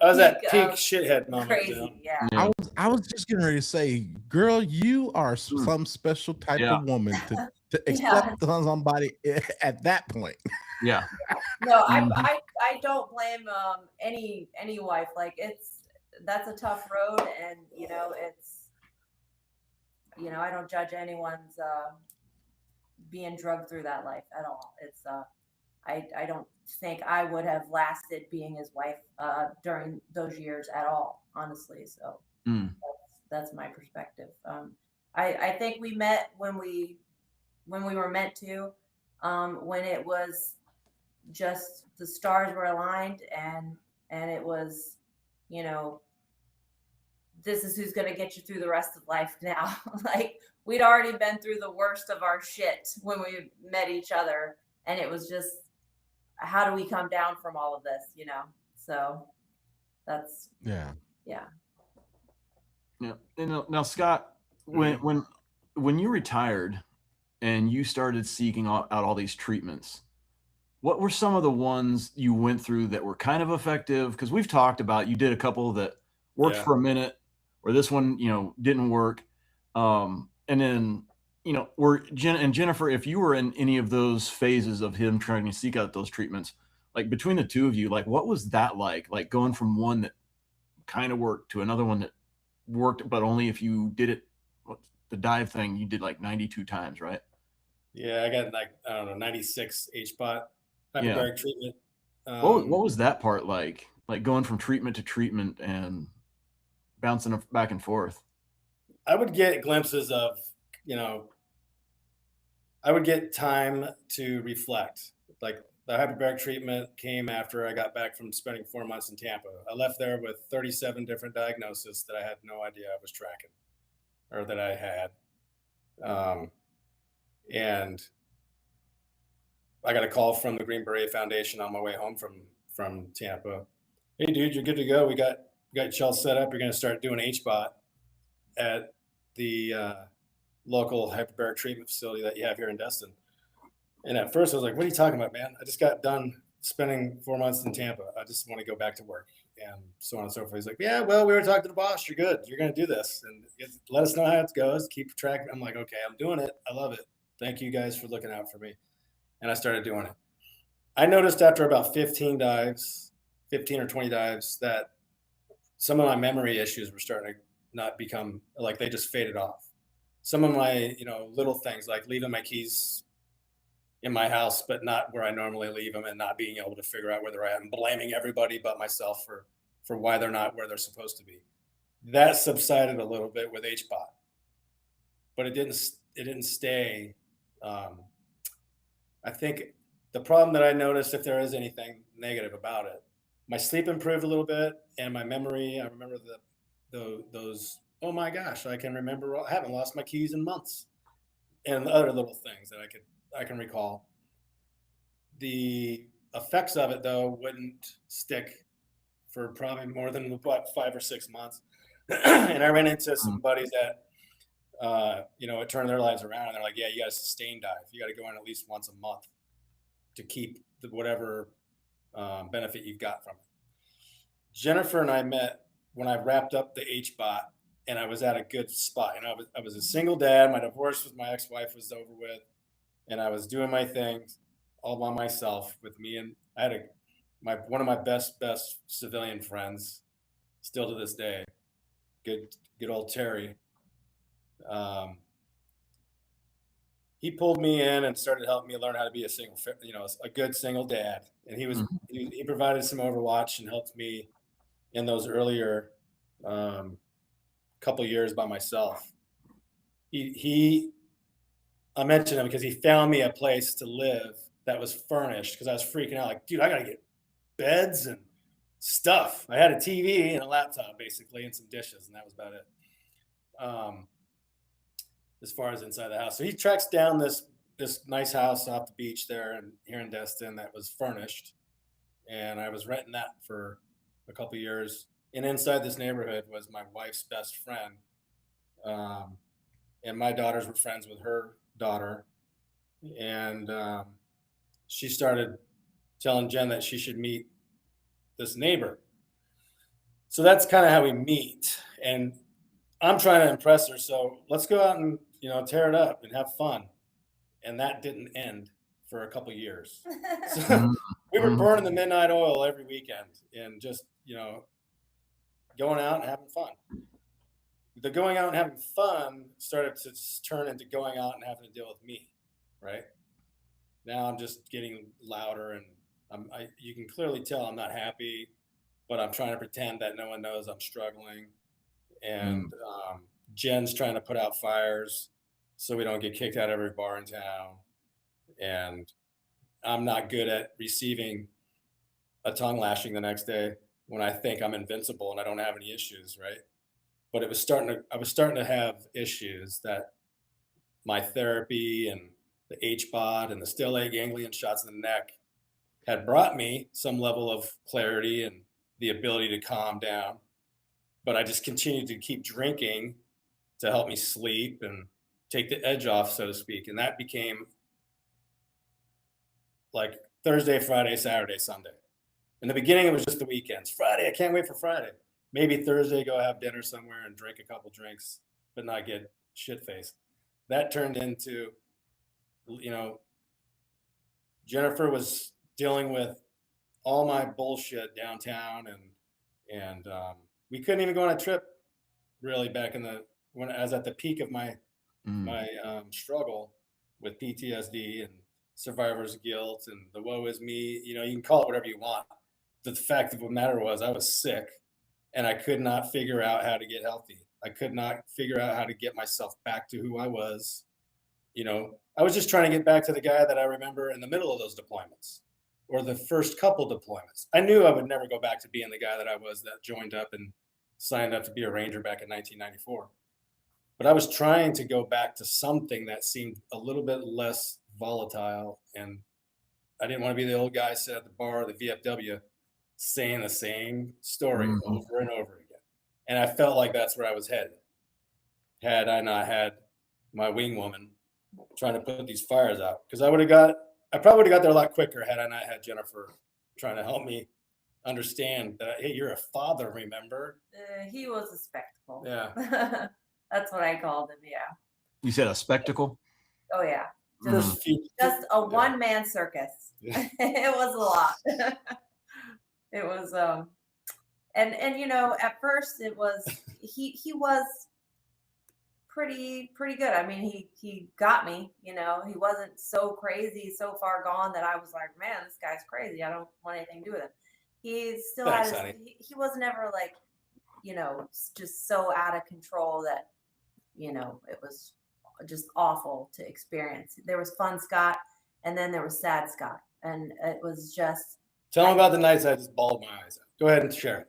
was at peak peak of shithead moment. crazy. Yeah. I was just getting ready to say, girl, you are some special type of woman to accept somebody at that point. Yeah. No, I don't blame any wife. Like that's a tough road, and I don't judge anyone's being drugged through that life at all. It's I don't think I would have lasted being his wife during those years at all, honestly. So that's my perspective. I think we met when we were meant to, when it was just the stars were aligned, and it was, this is who's going to get you through the rest of life now. Like, we'd already been through the worst of our shit when we met each other, and it was just, how do we come down from all of this, so that's yeah. And now, Scott, when you retired and you started seeking out all these treatments, what were some of the ones you went through that were kind of effective? Because we've talked about, you did a couple that worked for a minute, or this one didn't work, and then Jennifer, if you were in any of those phases of him trying to seek out those treatments, like between the two of you, like what was that like going from one that kind of worked to another one that worked, but only if you did it, the dive thing you did like 92 times, right? Yeah, I got like, I don't know, 96 H-bot hyperbaric treatment. What was that part like going from treatment to treatment and bouncing back and forth? I would get glimpses of, I would get time to reflect. Like, the hyperbaric treatment came after I got back from spending 4 months in Tampa. I left there with 37 different diagnoses that I had no idea I was tracking, or that I had. And I got a call from the Green Beret Foundation on my way home from Tampa. Hey, dude, you're good to go. We got you all set up. You're going to start doing HBOT at the local hyperbaric treatment facility that you have here in Destin. And at first I was like, what are you talking about, man? I just got done spending 4 months in Tampa. I just want to go back to work, and so on and so forth. He's like, yeah, well, we were talking to the boss. You're good. You're going to do this, and let us know how it goes. Keep track. I'm like, okay, I'm doing it. I love it. Thank you guys for looking out for me. And I started doing it. I noticed after about 15 or 20 dives, that some of my memory issues were starting to not become, like, they just faded off. Some of my, little things, like leaving my keys in my house, but not where I normally leave them, and not being able to figure out where they're at, and blaming everybody but myself for why they're not where they're supposed to be. That subsided a little bit with HBOT, but it didn't stay I think the problem that I noticed, if there is anything negative about it, my sleep improved a little bit, and my memory. I remember those. Oh my gosh, I can remember. I haven't lost my keys in months, and the other little things that I can recall. The effects of it though wouldn't stick for probably more than what 5 or 6 months, and I ran into some buddies that it turned their lives around. And they're like, yeah, you got to sustain dive. You got to go in at least once a month to keep whatever benefit you've got from it. Jennifer and I met when I wrapped up the HBOT, and I was at a good spot. I was a single dad. My divorce with my ex-wife was over with, and I was doing my things all by myself with me. And I had one of my best civilian friends, still to this day, good old Terry. He pulled me in and started helping me learn how to be a good single dad. And he provided some Overwatch and helped me in those earlier couple years by myself. I mentioned him because he found me a place to live that was furnished, because I was freaking out, like, dude, I gotta get beds and stuff. I had a TV and a laptop basically and some dishes, and that was about it. As far as inside the house. So he tracks down this nice house off the beach there here in Destin that was furnished. And I was renting that for a couple of years. And inside this neighborhood was my wife's best friend. And my daughters were friends with her daughter. And she started telling Jen that she should meet this neighbor. So that's kind of how we meet. And I'm trying to impress her. So let's go out and, tear it up and have fun. And that didn't end for a couple of years. So we were burning the midnight oil every weekend and just, going out and having fun. The going out and having fun started to turn into going out and having to deal with me, right? Now I'm just getting louder, and you can clearly tell I'm not happy, but I'm trying to pretend that no one knows I'm struggling. And Jen's trying to put out fires so we don't get kicked out of every bar in town. And I'm not good at receiving a tongue lashing the next day when I think I'm invincible and I don't have any issues, right? But I was starting to have issues that my therapy and the HBOT and the still A ganglion shots in the neck had brought me some level of clarity and the ability to calm down. But I just continued to keep drinking to help me sleep and take the edge off, so to speak. And that became like Thursday, Friday, Saturday, Sunday. In the beginning, it was just the weekends. Friday, I can't wait for Friday. Maybe Thursday, go have dinner somewhere and drink a couple drinks, but not get shit-faced. That turned into, Jennifer was dealing with all my bullshit downtown, and we couldn't even go on a trip really back when I was at the peak of my struggle with PTSD and survivor's guilt and the woe is me. You can call it whatever you want. The fact of the matter was I was sick and I could not figure out how to get healthy. I could not figure out how to get myself back to who I was. I was just trying to get back to the guy that I remember in the middle of those deployments or the first couple deployments. I knew I would never go back to being the guy that I was that joined up and signed up to be a Ranger back in 1994. But I was trying to go back to something that seemed a little bit less volatile. And I didn't want to be the old guy sitting at the bar, the VFW, saying the same story over and over again. And I felt like that's where I was headed. Had I not had my wing woman trying to put these fires out, because I probably would have got there a lot quicker had I not had Jennifer trying to help me understand that, hey, you're a father, remember? He was a spectacle. Yeah. That's what I called him. Yeah. You said a spectacle? Oh yeah. Just a one-man circus. Yeah. It was a lot. It was and at first it was he was pretty good. I mean, he got me, he wasn't so crazy, so far gone that I was like, man, this guy's crazy. I don't want anything to do with him. He still he was never like, just so out of control that, it was just awful to experience. There was fun Scott, and then there was sad Scott, and it was just. Tell them about the nights I just bawled my eyes out. Go ahead and share.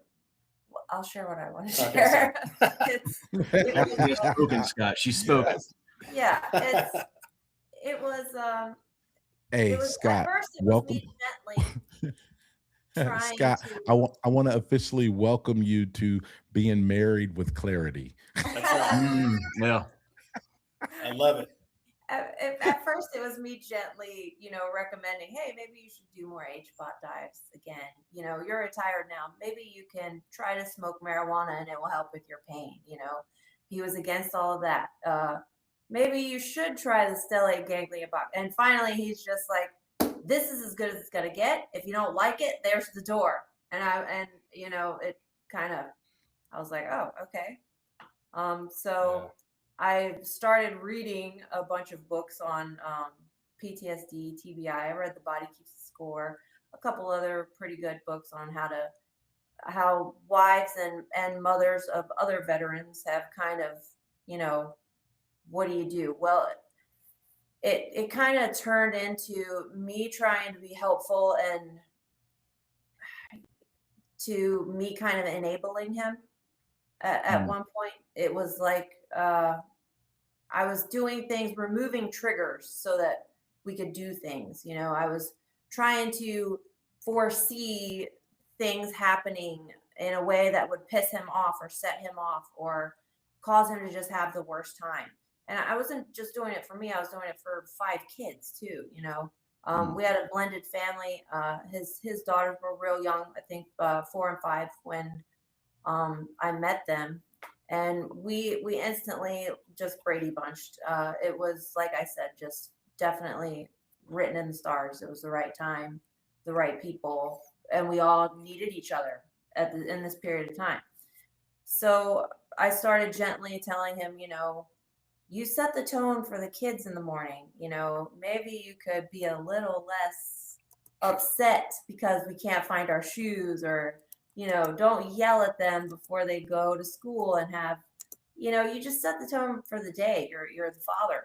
I'll share what I want to Okay, share. She's spoken, Scott. She's spoken. Yeah, it was. Hey, it was, Scott, at first it welcome. was me gently trying Scott, to. I want to officially welcome you to being married with clarity. That's right. Yeah. I love it. At first, it was me gently, recommending, hey, maybe you should do more HBOT dives again. You're retired now. Maybe you can try to smoke marijuana and it will help with your pain. He was against all of that. Maybe you should try the stellate ganglia box. And finally, he's just like, this is as good as it's gonna get. If you don't like it, there's the door. And it kind of, I was like, oh, okay. So. Yeah. I started reading a bunch of books on PTSD, TBI. I read The Body Keeps the Score, a couple other pretty good books on how wives and mothers of other veterans have kind of, what do you do? Well, it kind of turned into me trying to be helpful and to me kind of enabling him. At one point, it was like I was doing things, removing triggers so that we could do things. I was trying to foresee things happening in a way that would piss him off or set him off or cause him to just have the worst time. And I wasn't just doing it for me. I was doing it for 5 kids too. We had a blended family. His daughters were real young, I think 4 and 5 when I met them, and we instantly just Brady bunched. It was, like I said, just definitely written in the stars. It was the right time, the right people, and we all needed each other in this period of time. So I started gently telling him, you set the tone for the kids in the morning. Maybe you could be a little less upset because we can't find our shoes, or don't yell at them before they go to school and have, you just set the tone for the day. You're the father,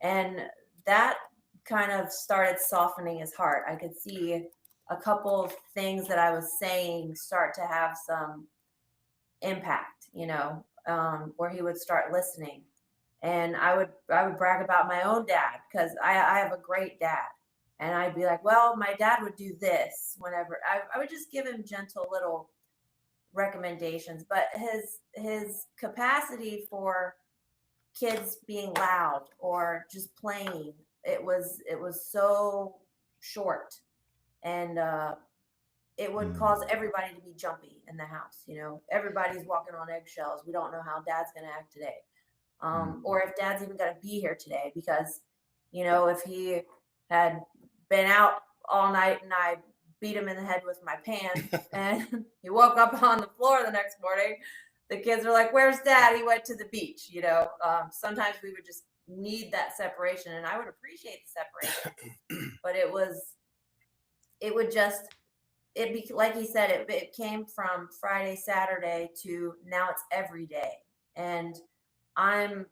and that kind of started softening his heart. I could see a couple of things that I was saying start to have some impact, where he would start listening. And I would brag about my own dad, because I have a great dad. And I'd be like, well, my dad would do this whenever. I would just give him gentle little recommendations. But his capacity for kids being loud or just playing, it was so short. And it would cause everybody to be jumpy in the house. Everybody's walking on eggshells. We don't know how dad's going to act today. Or if dad's even going to be here today, because, if he had been out all night and I beat him in the head with my pan and he woke up on the floor the next morning, the kids are like, where's dad? He went to the beach. Sometimes we would just need that separation, and I would appreciate the separation, but like he said, it came from Friday, Saturday to now it's every day. And I'm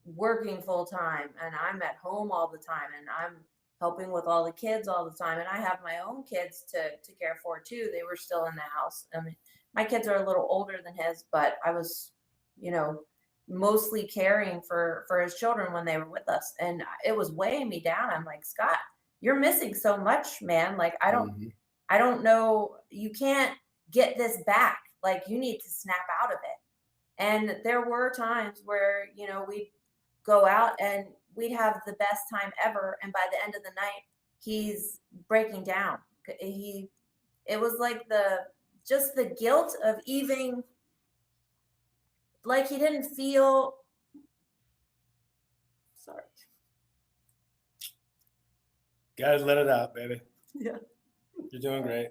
working full time, and I'm at home all the time, and I'm helping with all the kids all the time. And I have my own kids to care for too. They were still in the house. I mean, my kids are a little older than his, but I was, mostly caring for his children when they were with us. And it was weighing me down. I'm like, Scott, you're missing so much, man. Like, I don't know. You can't get this back. Like, you need to snap out of it. And there were times where, we'd go out and we'd have the best time ever. And by the end of the night, he's breaking down. It was like just the guilt of even, like, he didn't feel, sorry. Gotta let it out, baby. Yeah. You're doing great.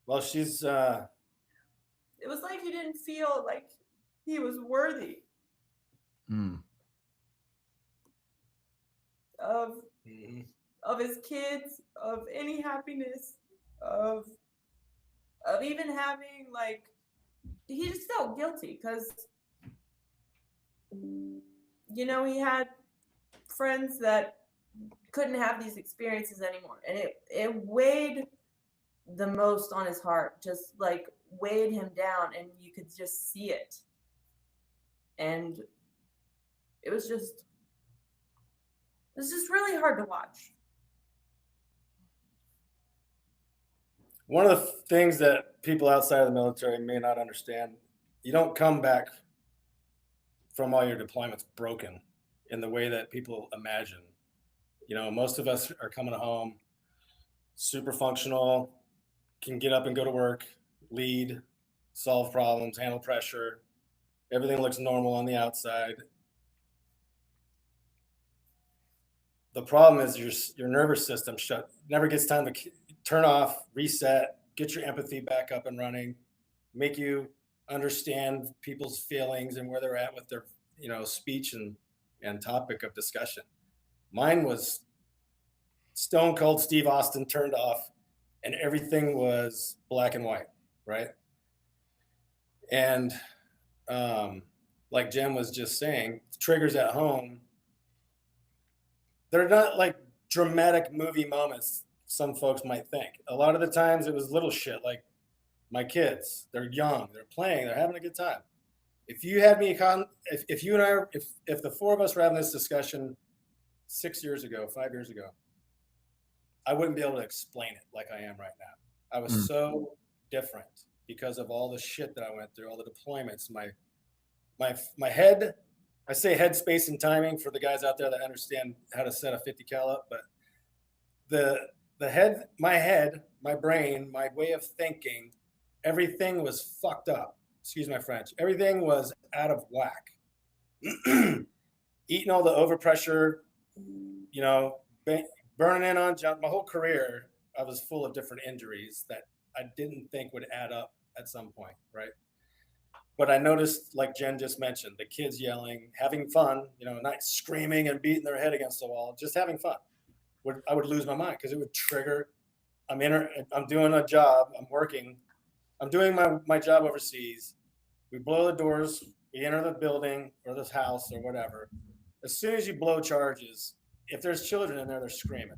Well, she's, it was like he didn't feel like he was worthy of his kids, of any happiness, of even having, like, he just felt guilty because you know, he had friends that couldn't have these experiences anymore, and it weighed the most on his heart, just like weighed him down, and you could just see it. And it was just really hard to watch. One of the things that people outside of the military may not understand, you don't come back from all your deployments broken in the way that people imagine. You know, most of us are coming home super functional, can get up and go to work, lead, solve problems, handle pressure. Everything looks normal on the outside. The problem is your nervous system never gets time to turn off, reset, get your empathy back up and running, make you understand people's feelings and where they're at with their, you know, speech and topic of discussion. Mine was stone cold Steve Austin turned off, and everything was black and white, right? And like Jen was just saying, triggers at home, they're not like dramatic movie moments some folks might think. A lot of the times it was little shit like my kids, they're young, they're playing, they're having a good time. If you had me, if you and I, if the four of us were having this discussion 6 years ago, 5 years ago, I wouldn't be able to explain it like I am right now. I was so different because of all the shit that I went through, all the deployments, my head, I say head space and timing for the guys out there that understand how to set a 50 cal up, but the head, my brain, my way of thinking, everything was fucked up. Excuse my French. Everything was out of whack. Eating all the overpressure, you know, burning in on junk. My whole career, I was full of different injuries that I didn't think would add up at some point, right? But I noticed, like Jen just mentioned, the kids yelling, having fun, you know, not screaming and beating their head against the wall, just having fun. I would lose my mind because it would trigger. I'm doing a job. I'm working. I'm doing my job overseas. We blow the doors. We enter the building or this house or whatever. As soon as you blow charges, if there's children in there, they're screaming.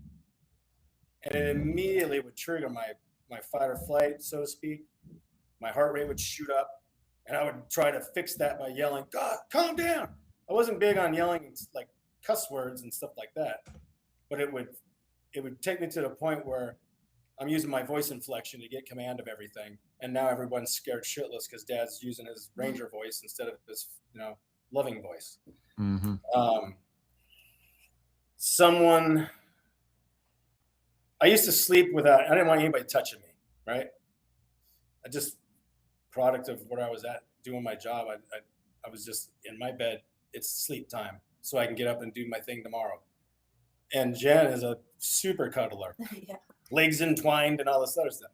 And it immediately would trigger my fight or flight, so to speak. My heart rate would shoot up. And I would try to fix that by yelling, God, calm down. I wasn't big on yelling like cuss words and stuff like that. But it would take me to the point where I'm using my voice inflection to get command of everything. And now everyone's scared shitless because Dad's using his Ranger voice instead of his, you know, loving voice. Mm-hmm. I used to sleep I didn't want anybody touching me, right? Product of where I was at doing my job, I was just in my bed. It's sleep time, so I can get up and do my thing tomorrow. And Jen is a super cuddler, yeah. Legs entwined and all this other stuff.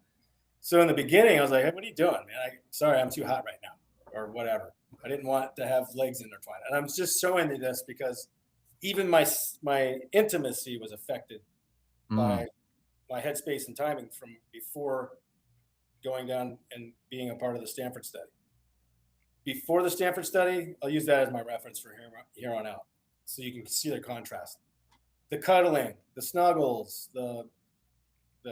So in the beginning, I was like, hey, what are you doing, man? Sorry, I'm too hot right now, or whatever. I didn't want to have legs intertwined. And I'm just showing you this because even my intimacy was affected by my headspace and timing from before going down and being a part of the Stanford study. Before the Stanford study, I'll use that as my reference for here on out, so you can see the contrast. The cuddling, the snuggles, the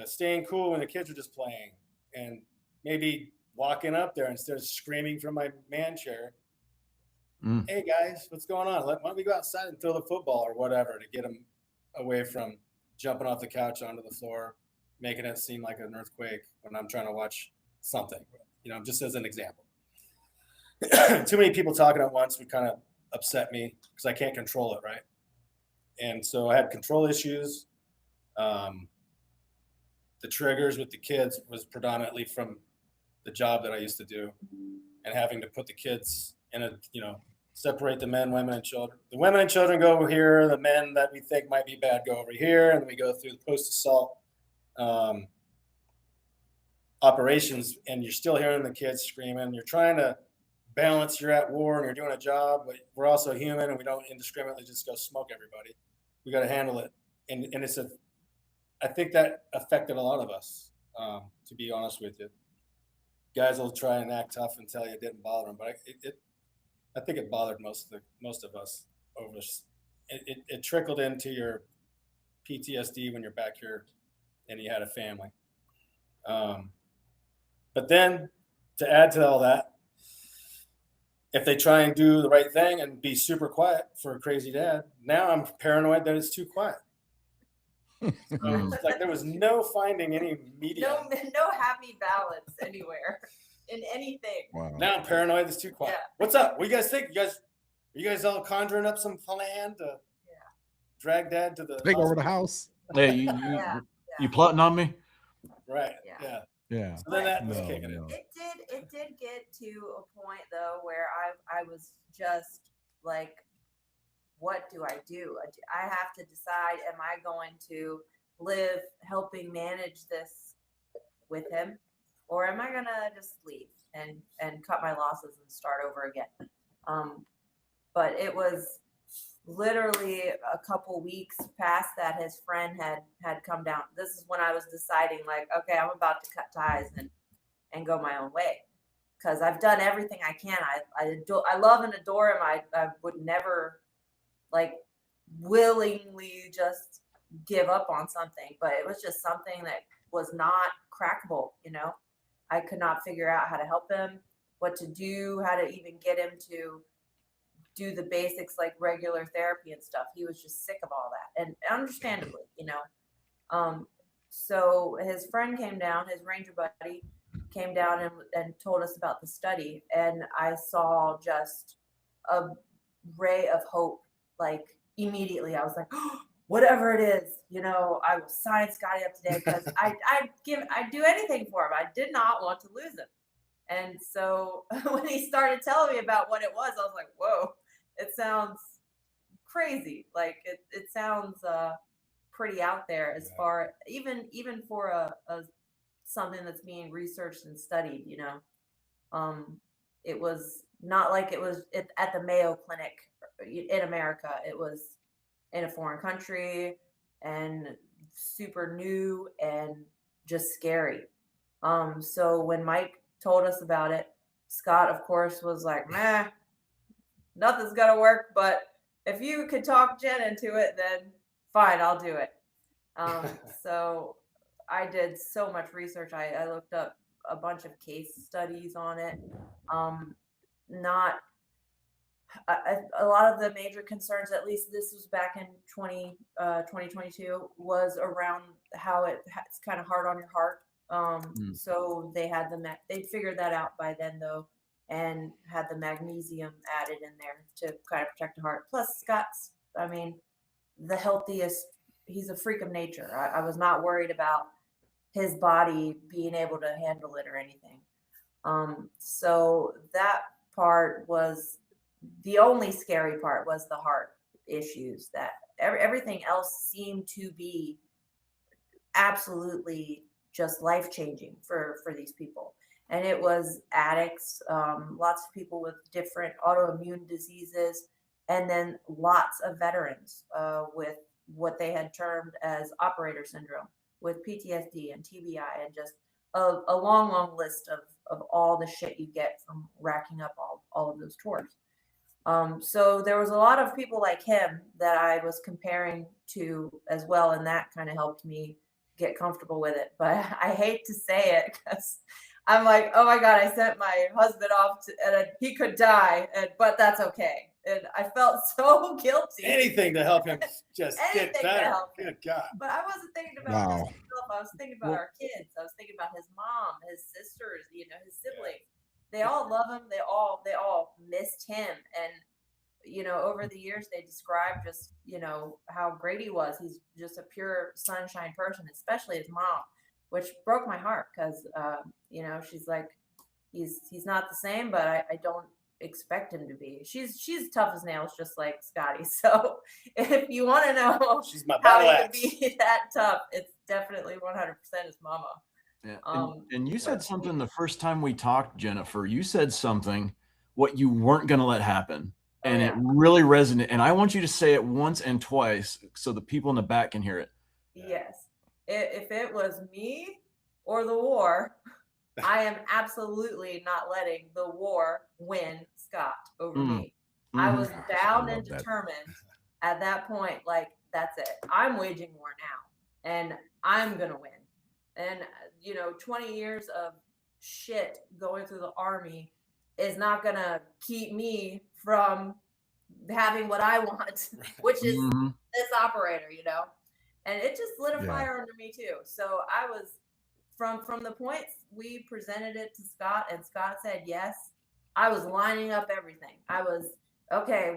staying cool when the kids are just playing, and maybe walking up there instead of screaming from my man chair. Hey guys, what's going on? Why don't we go outside and throw the football or whatever to get them away from jumping off the couch onto the floor, making it seem like an earthquake when I'm trying to watch something, you know, just as an example. Too many people talking at once would kind of upset me because I can't control it, right? And so I had control issues. The triggers with the kids was predominantly from the job that I used to do and having to put the kids in separate the men, women, and children. The women and children go over here. The men that we think might be bad go over here. And we go through the post-assault operations, and you're still hearing the kids screaming. You're trying to balance, you're at war and you're doing a job, but we're also human and we don't indiscriminately just go smoke everybody. We got to handle it. And I think that affected a lot of us, to be honest with you. Guys will try and act tough and tell you it didn't bother them, but I think it bothered most of us. over it trickled into your PTSD when you're back here and you had a family. But then to add to all that, if they try and do the right thing and be super quiet for a crazy dad, now I'm paranoid that it's too quiet. So it's like there was no finding any medium. No happy balance anywhere in anything. Wow. Now I'm paranoid it's too quiet. Yeah. What's up? What do you guys think? Are you guys all conjuring up some plan to drag dad to the Take over the house. Hey, you plotting on me? Right. Yeah. Yeah. So then that was kicking in. It did get to a point though where I was just like, what do I do? I have to decide, am I going to live helping manage this with him, or am I gonna just leave and cut my losses and start over again? But it was literally a couple weeks past that his friend had come down. This is when I was deciding, like, okay, I'm about to cut ties and go my own way, because I've done everything I can. I love and adore him. I would never like willingly just give up on something, but it was just something that was not crackable. I could not figure out how to help him, what to do, how to even get him to do the basics like regular therapy and stuff. He was just sick of all that, and understandably, so his friend came down, his ranger buddy came down and told us about the study, and I saw just a ray of hope. Like immediately I was like, oh, whatever it is, I will sign Scotty up today, because I'd do anything for him. I did not want to lose him. And so when he started telling me about what it was, I was like, whoa, it sounds crazy. Like it sounds pretty out there as far, even for a something that's being researched and studied, it was not like it was at the Mayo Clinic in America. It was in a foreign country and super new and just scary. So when Mike told us about it, Scott, of course, was like, "Meh, nothing's gonna work. But if you could talk Jen into it, then fine, I'll do it." So I did so much research. I looked up a bunch of case studies on it. A lot of the major concerns, at least this was back in 2022, was around how it's kind of hard on your heart. So they figured that out by then though, and had the magnesium added in there to kind of protect the heart. Plus Scott's, the healthiest, he's a freak of nature. I was not worried about his body being able to handle it or anything. So that part was the only scary part, was the heart issues. That everything else seemed to be absolutely just life-changing for these people. And it was addicts, lots of people with different autoimmune diseases, and then lots of veterans with what they had termed as operator syndrome, with PTSD and TBI, and just a long list of all the shit you get from racking up all of those tours. So there was a lot of people like him that I was comparing to as well, and that kind of helped me get comfortable with it. But I hate to say it, because I'm like, oh my God, I sent my husband off and he could die, but that's okay. And I felt so guilty. Anything to help him just get better. Good God. But I wasn't thinking about just himself. I was thinking about our kids. I was thinking about his mom, his sisters, his siblings. They all love him. They all missed him. And, over the years, they described just, how great he was. He's just a pure sunshine person, especially his mom, which broke my heart, because, she's like, he's not the same, but I don't expect him to be. She's tough as nails, just like Scotty. So if you want to know she's my how he can be that tough, it's definitely 100% his mama. Yeah. And you said something the first time we talked, Jennifer. You said something what you weren't going to let happen. And it really resonated. And I want you to say it once and twice so the people in the back can hear it. Yes. If it was me or the war, I am absolutely not letting the war win Scott over me. I Mhm. was Gosh, bound I and love that. determined at that point, like, that's it. I'm waging war now and I'm going to win. And, 20 years of shit going through the army is not going to keep me from having what I want, which is Mhm. this operator. And it just lit a Yeah. fire under me too. So I was from the points we presented it to Scott and Scott said yes, I was lining up everything. I was okay,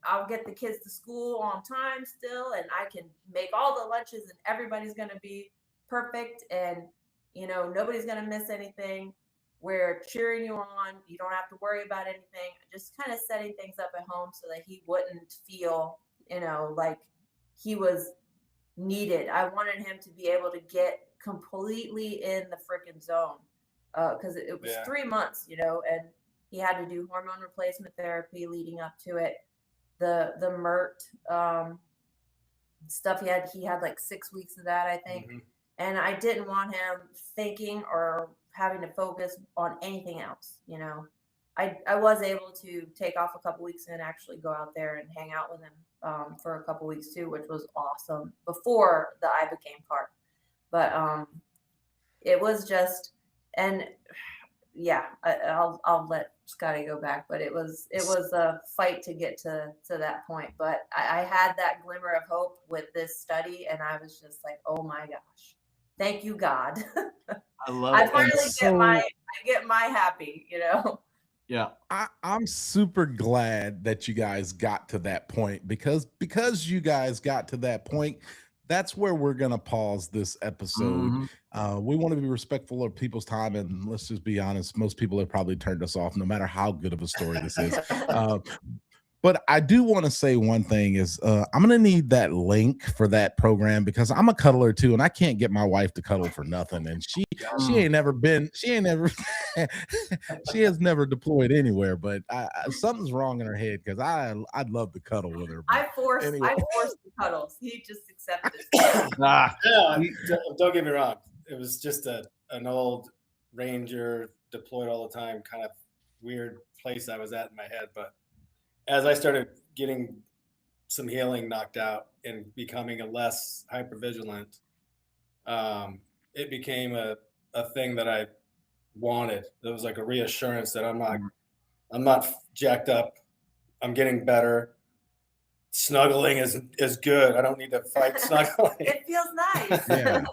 I'll get the kids to school on time still, and I can make all the lunches and everybody's gonna be perfect, and nobody's gonna miss anything. We're cheering you on. You don't have to worry about anything. Just kind of setting things up at home so that he wouldn't feel, like he was needed. I wanted him to be able to get completely in the freaking zone because it was Yeah. 3 months, and he had to do hormone replacement therapy leading up to it. The MERT stuff he had like 6 weeks of that, I think. Mhm. And I didn't want him thinking or having to focus on anything else. I was able to take off a couple weeks and actually go out there and hang out with him for a couple weeks too, which was awesome before the Ibogaine part. But it was just, and yeah, I'll let Scotty go back, but it was a fight to get to that point. But I had that glimmer of hope with this study, and I was just like, oh my gosh, thank you God. I love I it. finally And get my happy. yeah. I'm super glad that you guys got to that point because you guys got to that point. That's where we're gonna pause this episode. Mhm. We want to be respectful of people's time, and let's just be honest. Most people have probably turned us off, no matter how good of a story this is. But I do want to say one thing is I'm gonna need that link for that program because I'm a cuddler too, and I can't get my wife to cuddle for nothing. And she Mm. ain't never she has never deployed anywhere, but something's wrong in her head because I'd love to cuddle with her. But anyway, I forced the cuddles. He just accepted. Ah, Yeah, we- don't get me wrong. It was just an old Ranger deployed all the time, kind of weird place I was at in my head. But as I started getting some healing knocked out and becoming a less hypervigilant, it became a thing that I wanted. It was like a reassurance that I'm not jacked up. I'm getting better. Snuggling is good. I don't need to fight snuggling. It feels nice. yeah.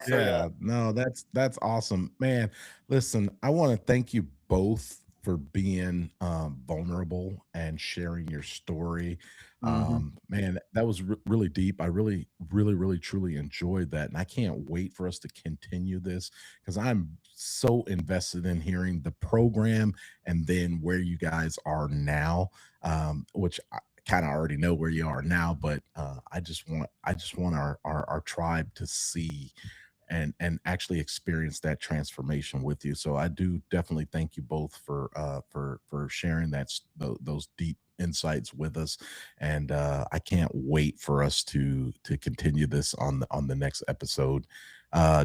So, Yeah, no, that's awesome, man. Listen, I want to thank you both for being vulnerable and sharing your story. Mhm. Man, that was really deep. I really truly enjoyed that, and I can't wait for us to continue this because I'm so invested in hearing the program and then where you guys are now, which I kind of already know where you are now, but I just want our tribe to see and actually experience that transformation with you. So I do definitely thank you both for sharing those deep insights with us, and I can't wait for us to continue this on the next episode.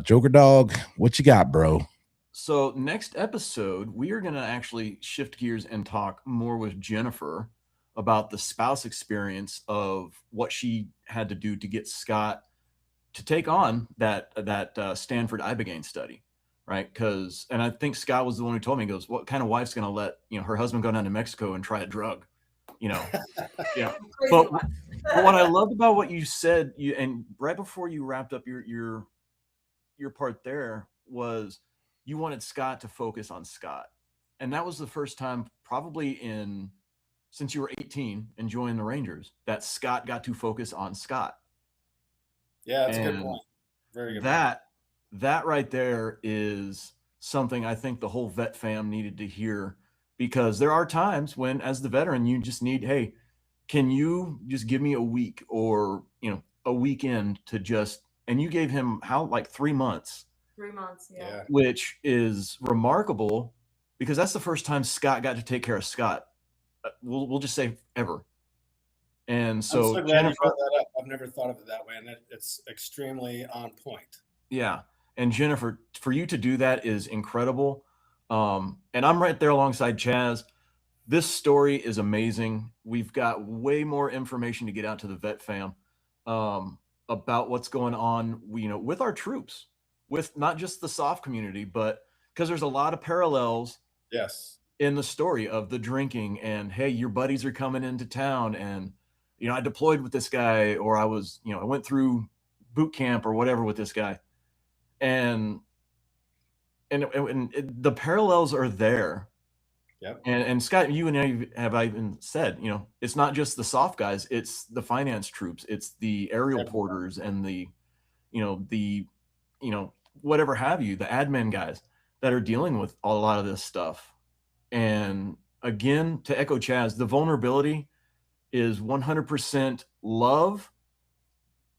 Joker Dog, what you got, bro? So next episode, we are going to actually shift gears and talk more with Jennifer about the spouse experience of what she had to do to get Scott to take on that Stanford Ibogaine study, right? Because, and I think Scott was the one who told me, he goes, "What kind of wife's going to let her husband go down to Mexico and try a drug?" You know, yeah. Crazy But one. but what I loved about what you said, and right before you wrapped up your part there was you wanted Scott to focus on Scott. And that was the first time probably in since you were 18 and joined the Rangers that Scott got to focus on Scott. yeah, that's a good And point. Very good point. that right there is something I think the whole vet fam needed to hear because there are times when as the veteran you just need, hey, can you just give me a week or a weekend to just and you gave him how like 3 months 3 months, yeah. Yeah. which is remarkable because that's the first time Scott got to take care of Scott. We'll just say ever. And I'm so so glad you Jennifer, brought that up. I've never thought of it that way, and it's extremely on point. yeah, and Jennifer, for you to do that is incredible. And I'm right there alongside Chaz. this story is amazing. We've got way more information to get out to the vet fam about what's going on, with our troops, with not just the soft community, but because there's a lot of parallels Yes. in the story of the drinking and, hey, your buddies are coming into town, and I deployed with this guy, or I went through boot camp or whatever with this guy, and the parallels are there. Yep. And Scott, you and I have even said, it's not just the soft guys, it's the finance troops, it's the aerial porters, and the whatever have you, the admin guys that are dealing with a lot of this stuff. And again, to echo Chaz, the vulnerability is 100% love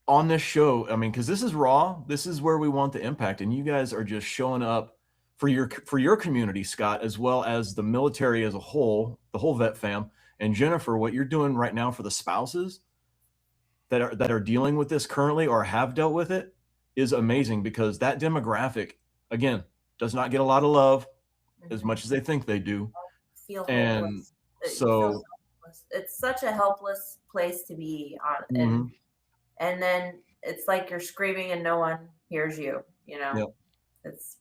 on this show. I mean, because this is raw, this is where we want the impact, and you guys are just showing up for your community, Scott, as well as the military as a whole, the whole vet fam. And Jennifer, what you're doing right now for the spouses that are dealing with this currently or have dealt with it is amazing, because that demographic, again, does not get a lot of love as much as they think they do. Feel And hopeless. You feel so helpless. It's such a helpless place to be on, mhm. and then it's like you're screaming and no one hears you. Yep. It's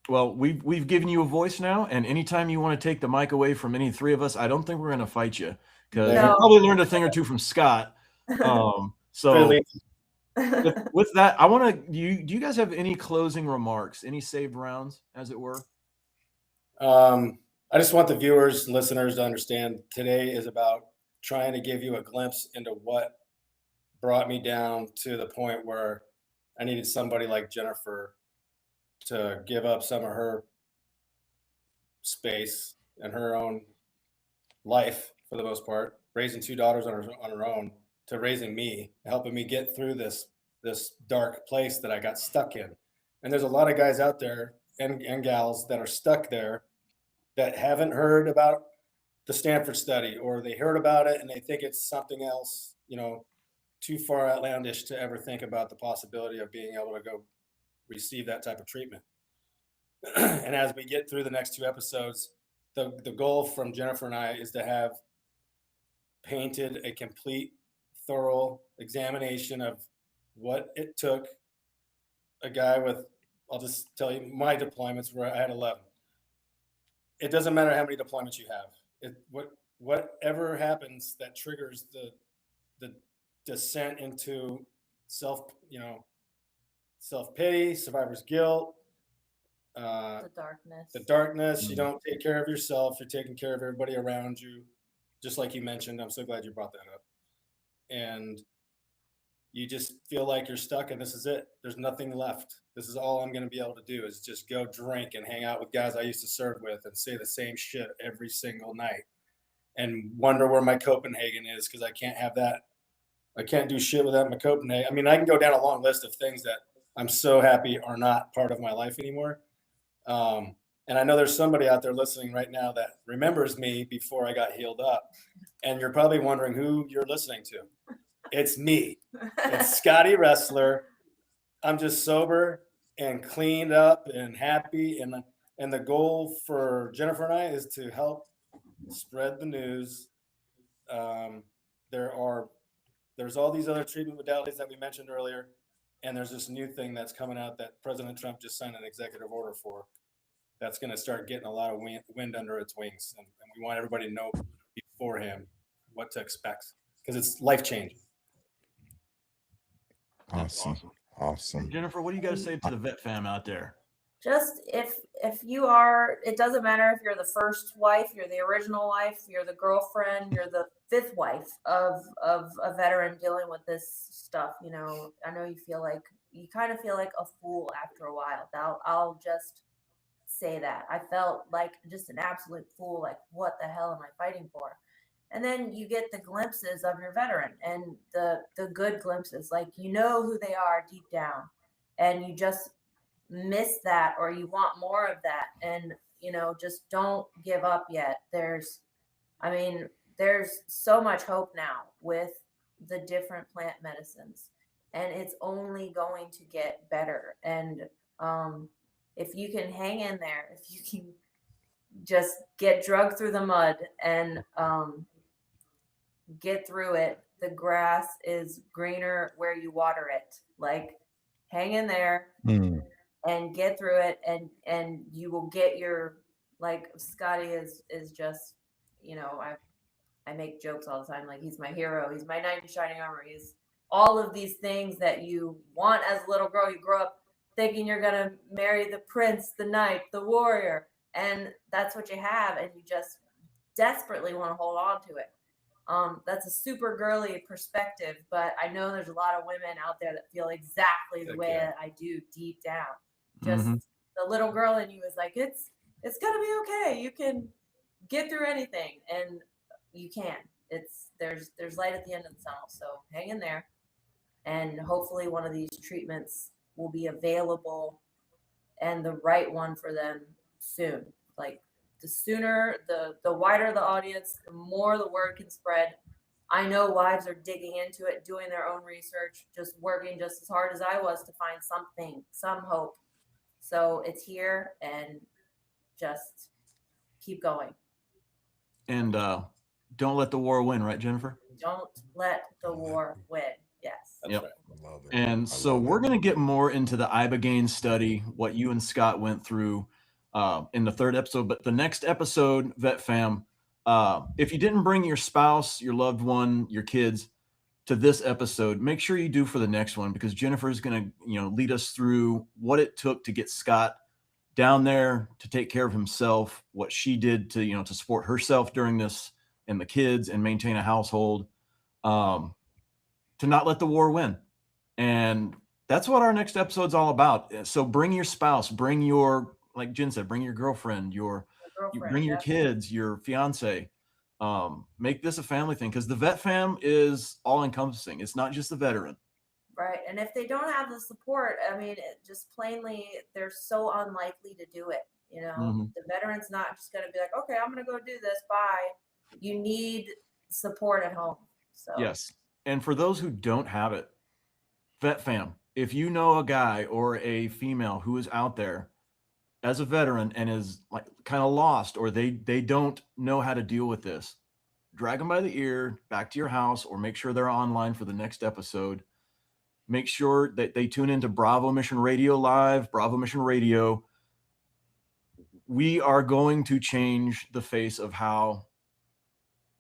Well, we've given you a voice now, and anytime you want to take the mic away from any three of us, I don't think we're going to fight you, because No. you probably learned a thing or two from Scott. So Really. with that, I want to. Do you guys have any closing remarks, any saved rounds, as it were? I just want the viewers, listeners to understand today is about trying to give you a glimpse into what brought me down to the point where I needed somebody like Jennifer to give up some of her space and her own life, for the most part, raising two daughters on her own, to raising me, helping me get through this dark place that I got stuck in. And there's a lot of guys out there and gals that are stuck there that haven't heard about the Stanford study, or they heard about it and they think it's something else, too far outlandish to ever think about the possibility of being able to go receive that type of treatment. And as we get through the next two episodes, the goal from Jennifer and I is to have painted a complete, thorough examination of what it took a guy with, I'll just tell you, my deployments where I had 11. It doesn't matter how many deployments you have. Whatever happens that triggers the descent into self-pity, survivor's guilt, the darkness. You don't take care of yourself, you're taking care of everybody around you, just like you mentioned. I'm so glad you brought that up. And you just feel like you're stuck and this is it. There's nothing left. This is all I'm going to be able to do is just go drink and hang out with guys I used to serve with and say the same shit every single night and wonder where my Copenhagen is, because I can't have that. I can't do shit without my Copenhagen. I mean, I can go down a long list of things that I'm so happy are not part of my life anymore. And I know there's somebody out there listening right now that remembers me before I got healed up. And you're probably wondering who you're listening to. It's me. It's Scotty Wrestler. I'm just sober and cleaned up and happy. And the goal for Jennifer and I is to help spread the news. There's all these other treatment modalities that we mentioned earlier. And there's this new thing that's coming out that President Trump just signed an executive order for. That's going to start getting a lot of wind under its wings. And we want everybody to know beforehand what to expect, because it's life-changing. Awesome. Jennifer, what do you got to say to the vet fam out there? Just if you are, it doesn't matter if you're the first wife, you're the original wife, you're the girlfriend, you're the fifth wife of a veteran dealing with this stuff. I know you kind of feel like a fool after a while. I'll just say that. I felt like just an absolute fool. Like, what the hell am I fighting for? And then you get the glimpses of your veteran and the good glimpses, like, who they are deep down, and you just miss that, or you want more of that. And, just don't give up yet. There's so much hope now with the different plant medicines, and it's only going to get better. And, if you can hang in there, if you can just get drugged through the mud and get through it. The grass is greener where you water it. Like, hang in there and get through it, and you will get your, like, Scotty is just, you know, I make jokes all the time, like, he's my hero, he's my knight in shining armor, he's all of these things that you want as a little girl. You grow up thinking you're gonna marry the prince, the knight, the warrior, and that's what you have, and you just desperately want to hold on to it. That's a super girly perspective, but I know there's a lot of women out there that feel exactly the way that I do deep down. Just the little girl in you is like, it's gonna be okay. You can get through anything, and you can. There's light at the end of the tunnel. So hang in there, and hopefully one of these treatments will be available, and the right one for them soon. Like, the sooner, the wider the audience, the more the word can spread. I know wives are digging into it, doing their own research, just working just as hard as I was to find something, some hope. So it's here, and just keep going. And don't let the war win, right, Jennifer? Don't let the war win. Yes. Yep. Right. I love it. And so we're going to get more into the Ibogaine study, what you and Scott went through in the third episode. But the next episode, Vet Fam, if you didn't bring your spouse, your loved one, your kids to this episode, make sure you do for the next one, because Jennifer is going to, lead us through what it took to get Scott down there to take care of himself, what she did to, to support herself during this and the kids and maintain a household, to not let the war win. And that's what our next episode's all about. So bring your spouse, bring your, like Jen said, bring your girlfriend, bring your kids, your fiance. Make this a family thing, because the Vet Fam is all encompassing. It's not just the veteran. Right. And if they don't have the support, I mean, just plainly, they're so unlikely to do it. The veteran's not just going to be like, okay, I'm going to go do this. Bye. You need support at home. So yes. And for those who don't have it, Vet Fam, if you know a guy or a female who is out there as a veteran and is like kind of lost, or they don't know how to deal with this, drag them by the ear back to your house, or make sure they're online for the next episode. Make sure that they tune into BravoMission Radio Live, BravoMission Radio. We are going to change the face of how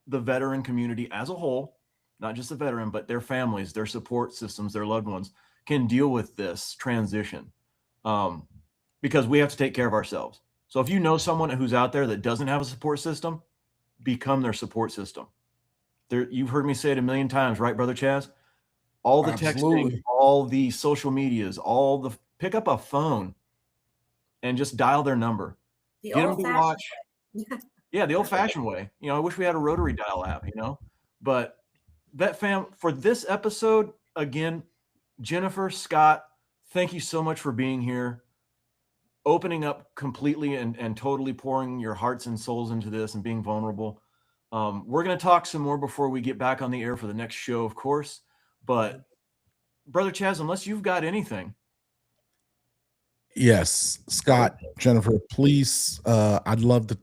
the veteran community as a whole, not just the veteran, but their families, their support systems, their loved ones, can deal with this transition, because we have to take care of ourselves. So if you know someone who's out there that doesn't have a support system, become their support system. You've heard me say it a million times, right, Brother Chaz? All the texting, all the social medias, pick up a phone and just dial their number. The Get them to watch. Yeah, the old-fashioned way. I wish we had a rotary dial app, But Vet Fam, for this episode, again, Jennifer, Scott, thank you so much for being here, opening up completely and totally pouring your hearts and souls into this and being vulnerable. We're going to talk some more before we get back on the air for the next show, of course. But Brother Chaz, unless you've got anything. Yes, Scott, Jennifer, please. I'd love to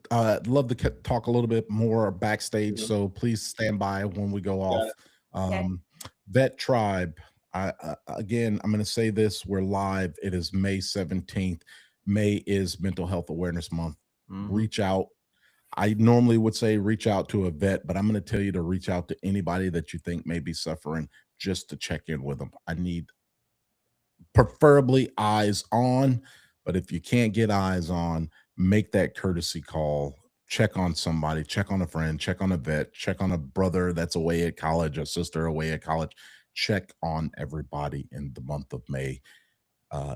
talk a little bit more backstage. So please stand by when we go off. Okay. Vet Tribe. Again, I'm going to say this. We're live. It is May 17th. May is Mental Health Awareness Month. Reach out. I normally would say reach out to a vet, but I'm going to tell you to reach out to anybody that you think may be suffering, just to check in with them. I need preferably eyes on, but if you can't get eyes on, make that courtesy call. Check on somebody, check on a friend, check on a vet, check on a brother that's away at college, a sister away at college. Check on everybody in the month of May.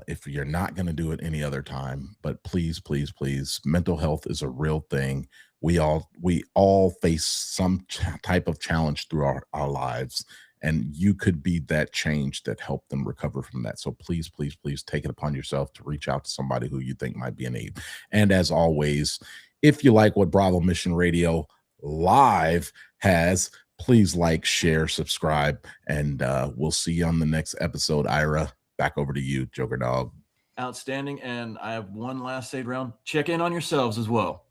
If you're not going to do it any other time, but please, please, please, mental health is a real thing. We all face some type of challenge through our lives, and you could be that change that helped them recover from that. So please, please, please take it upon yourself to reach out to somebody who you think might be in need. And as always, if you like what BravoMission Radio Live has, please like, share, subscribe, and we'll see you on the next episode. Ira, back over to you, Joker Dog. Outstanding. And I have one last say round. Check in on yourselves as well.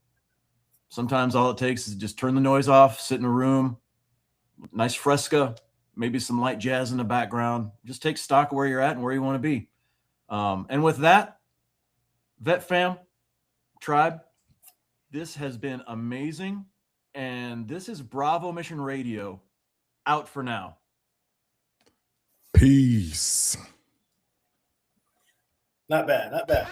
Sometimes all it takes is just turn the noise off, sit in a room, nice fresca, maybe some light jazz in the background. Just take stock of where you're at and where you want to be. And with that, Vet Fam, Tribe, this has been amazing. And this is BravoMission Radio, out for now. Peace. Not bad. Not bad.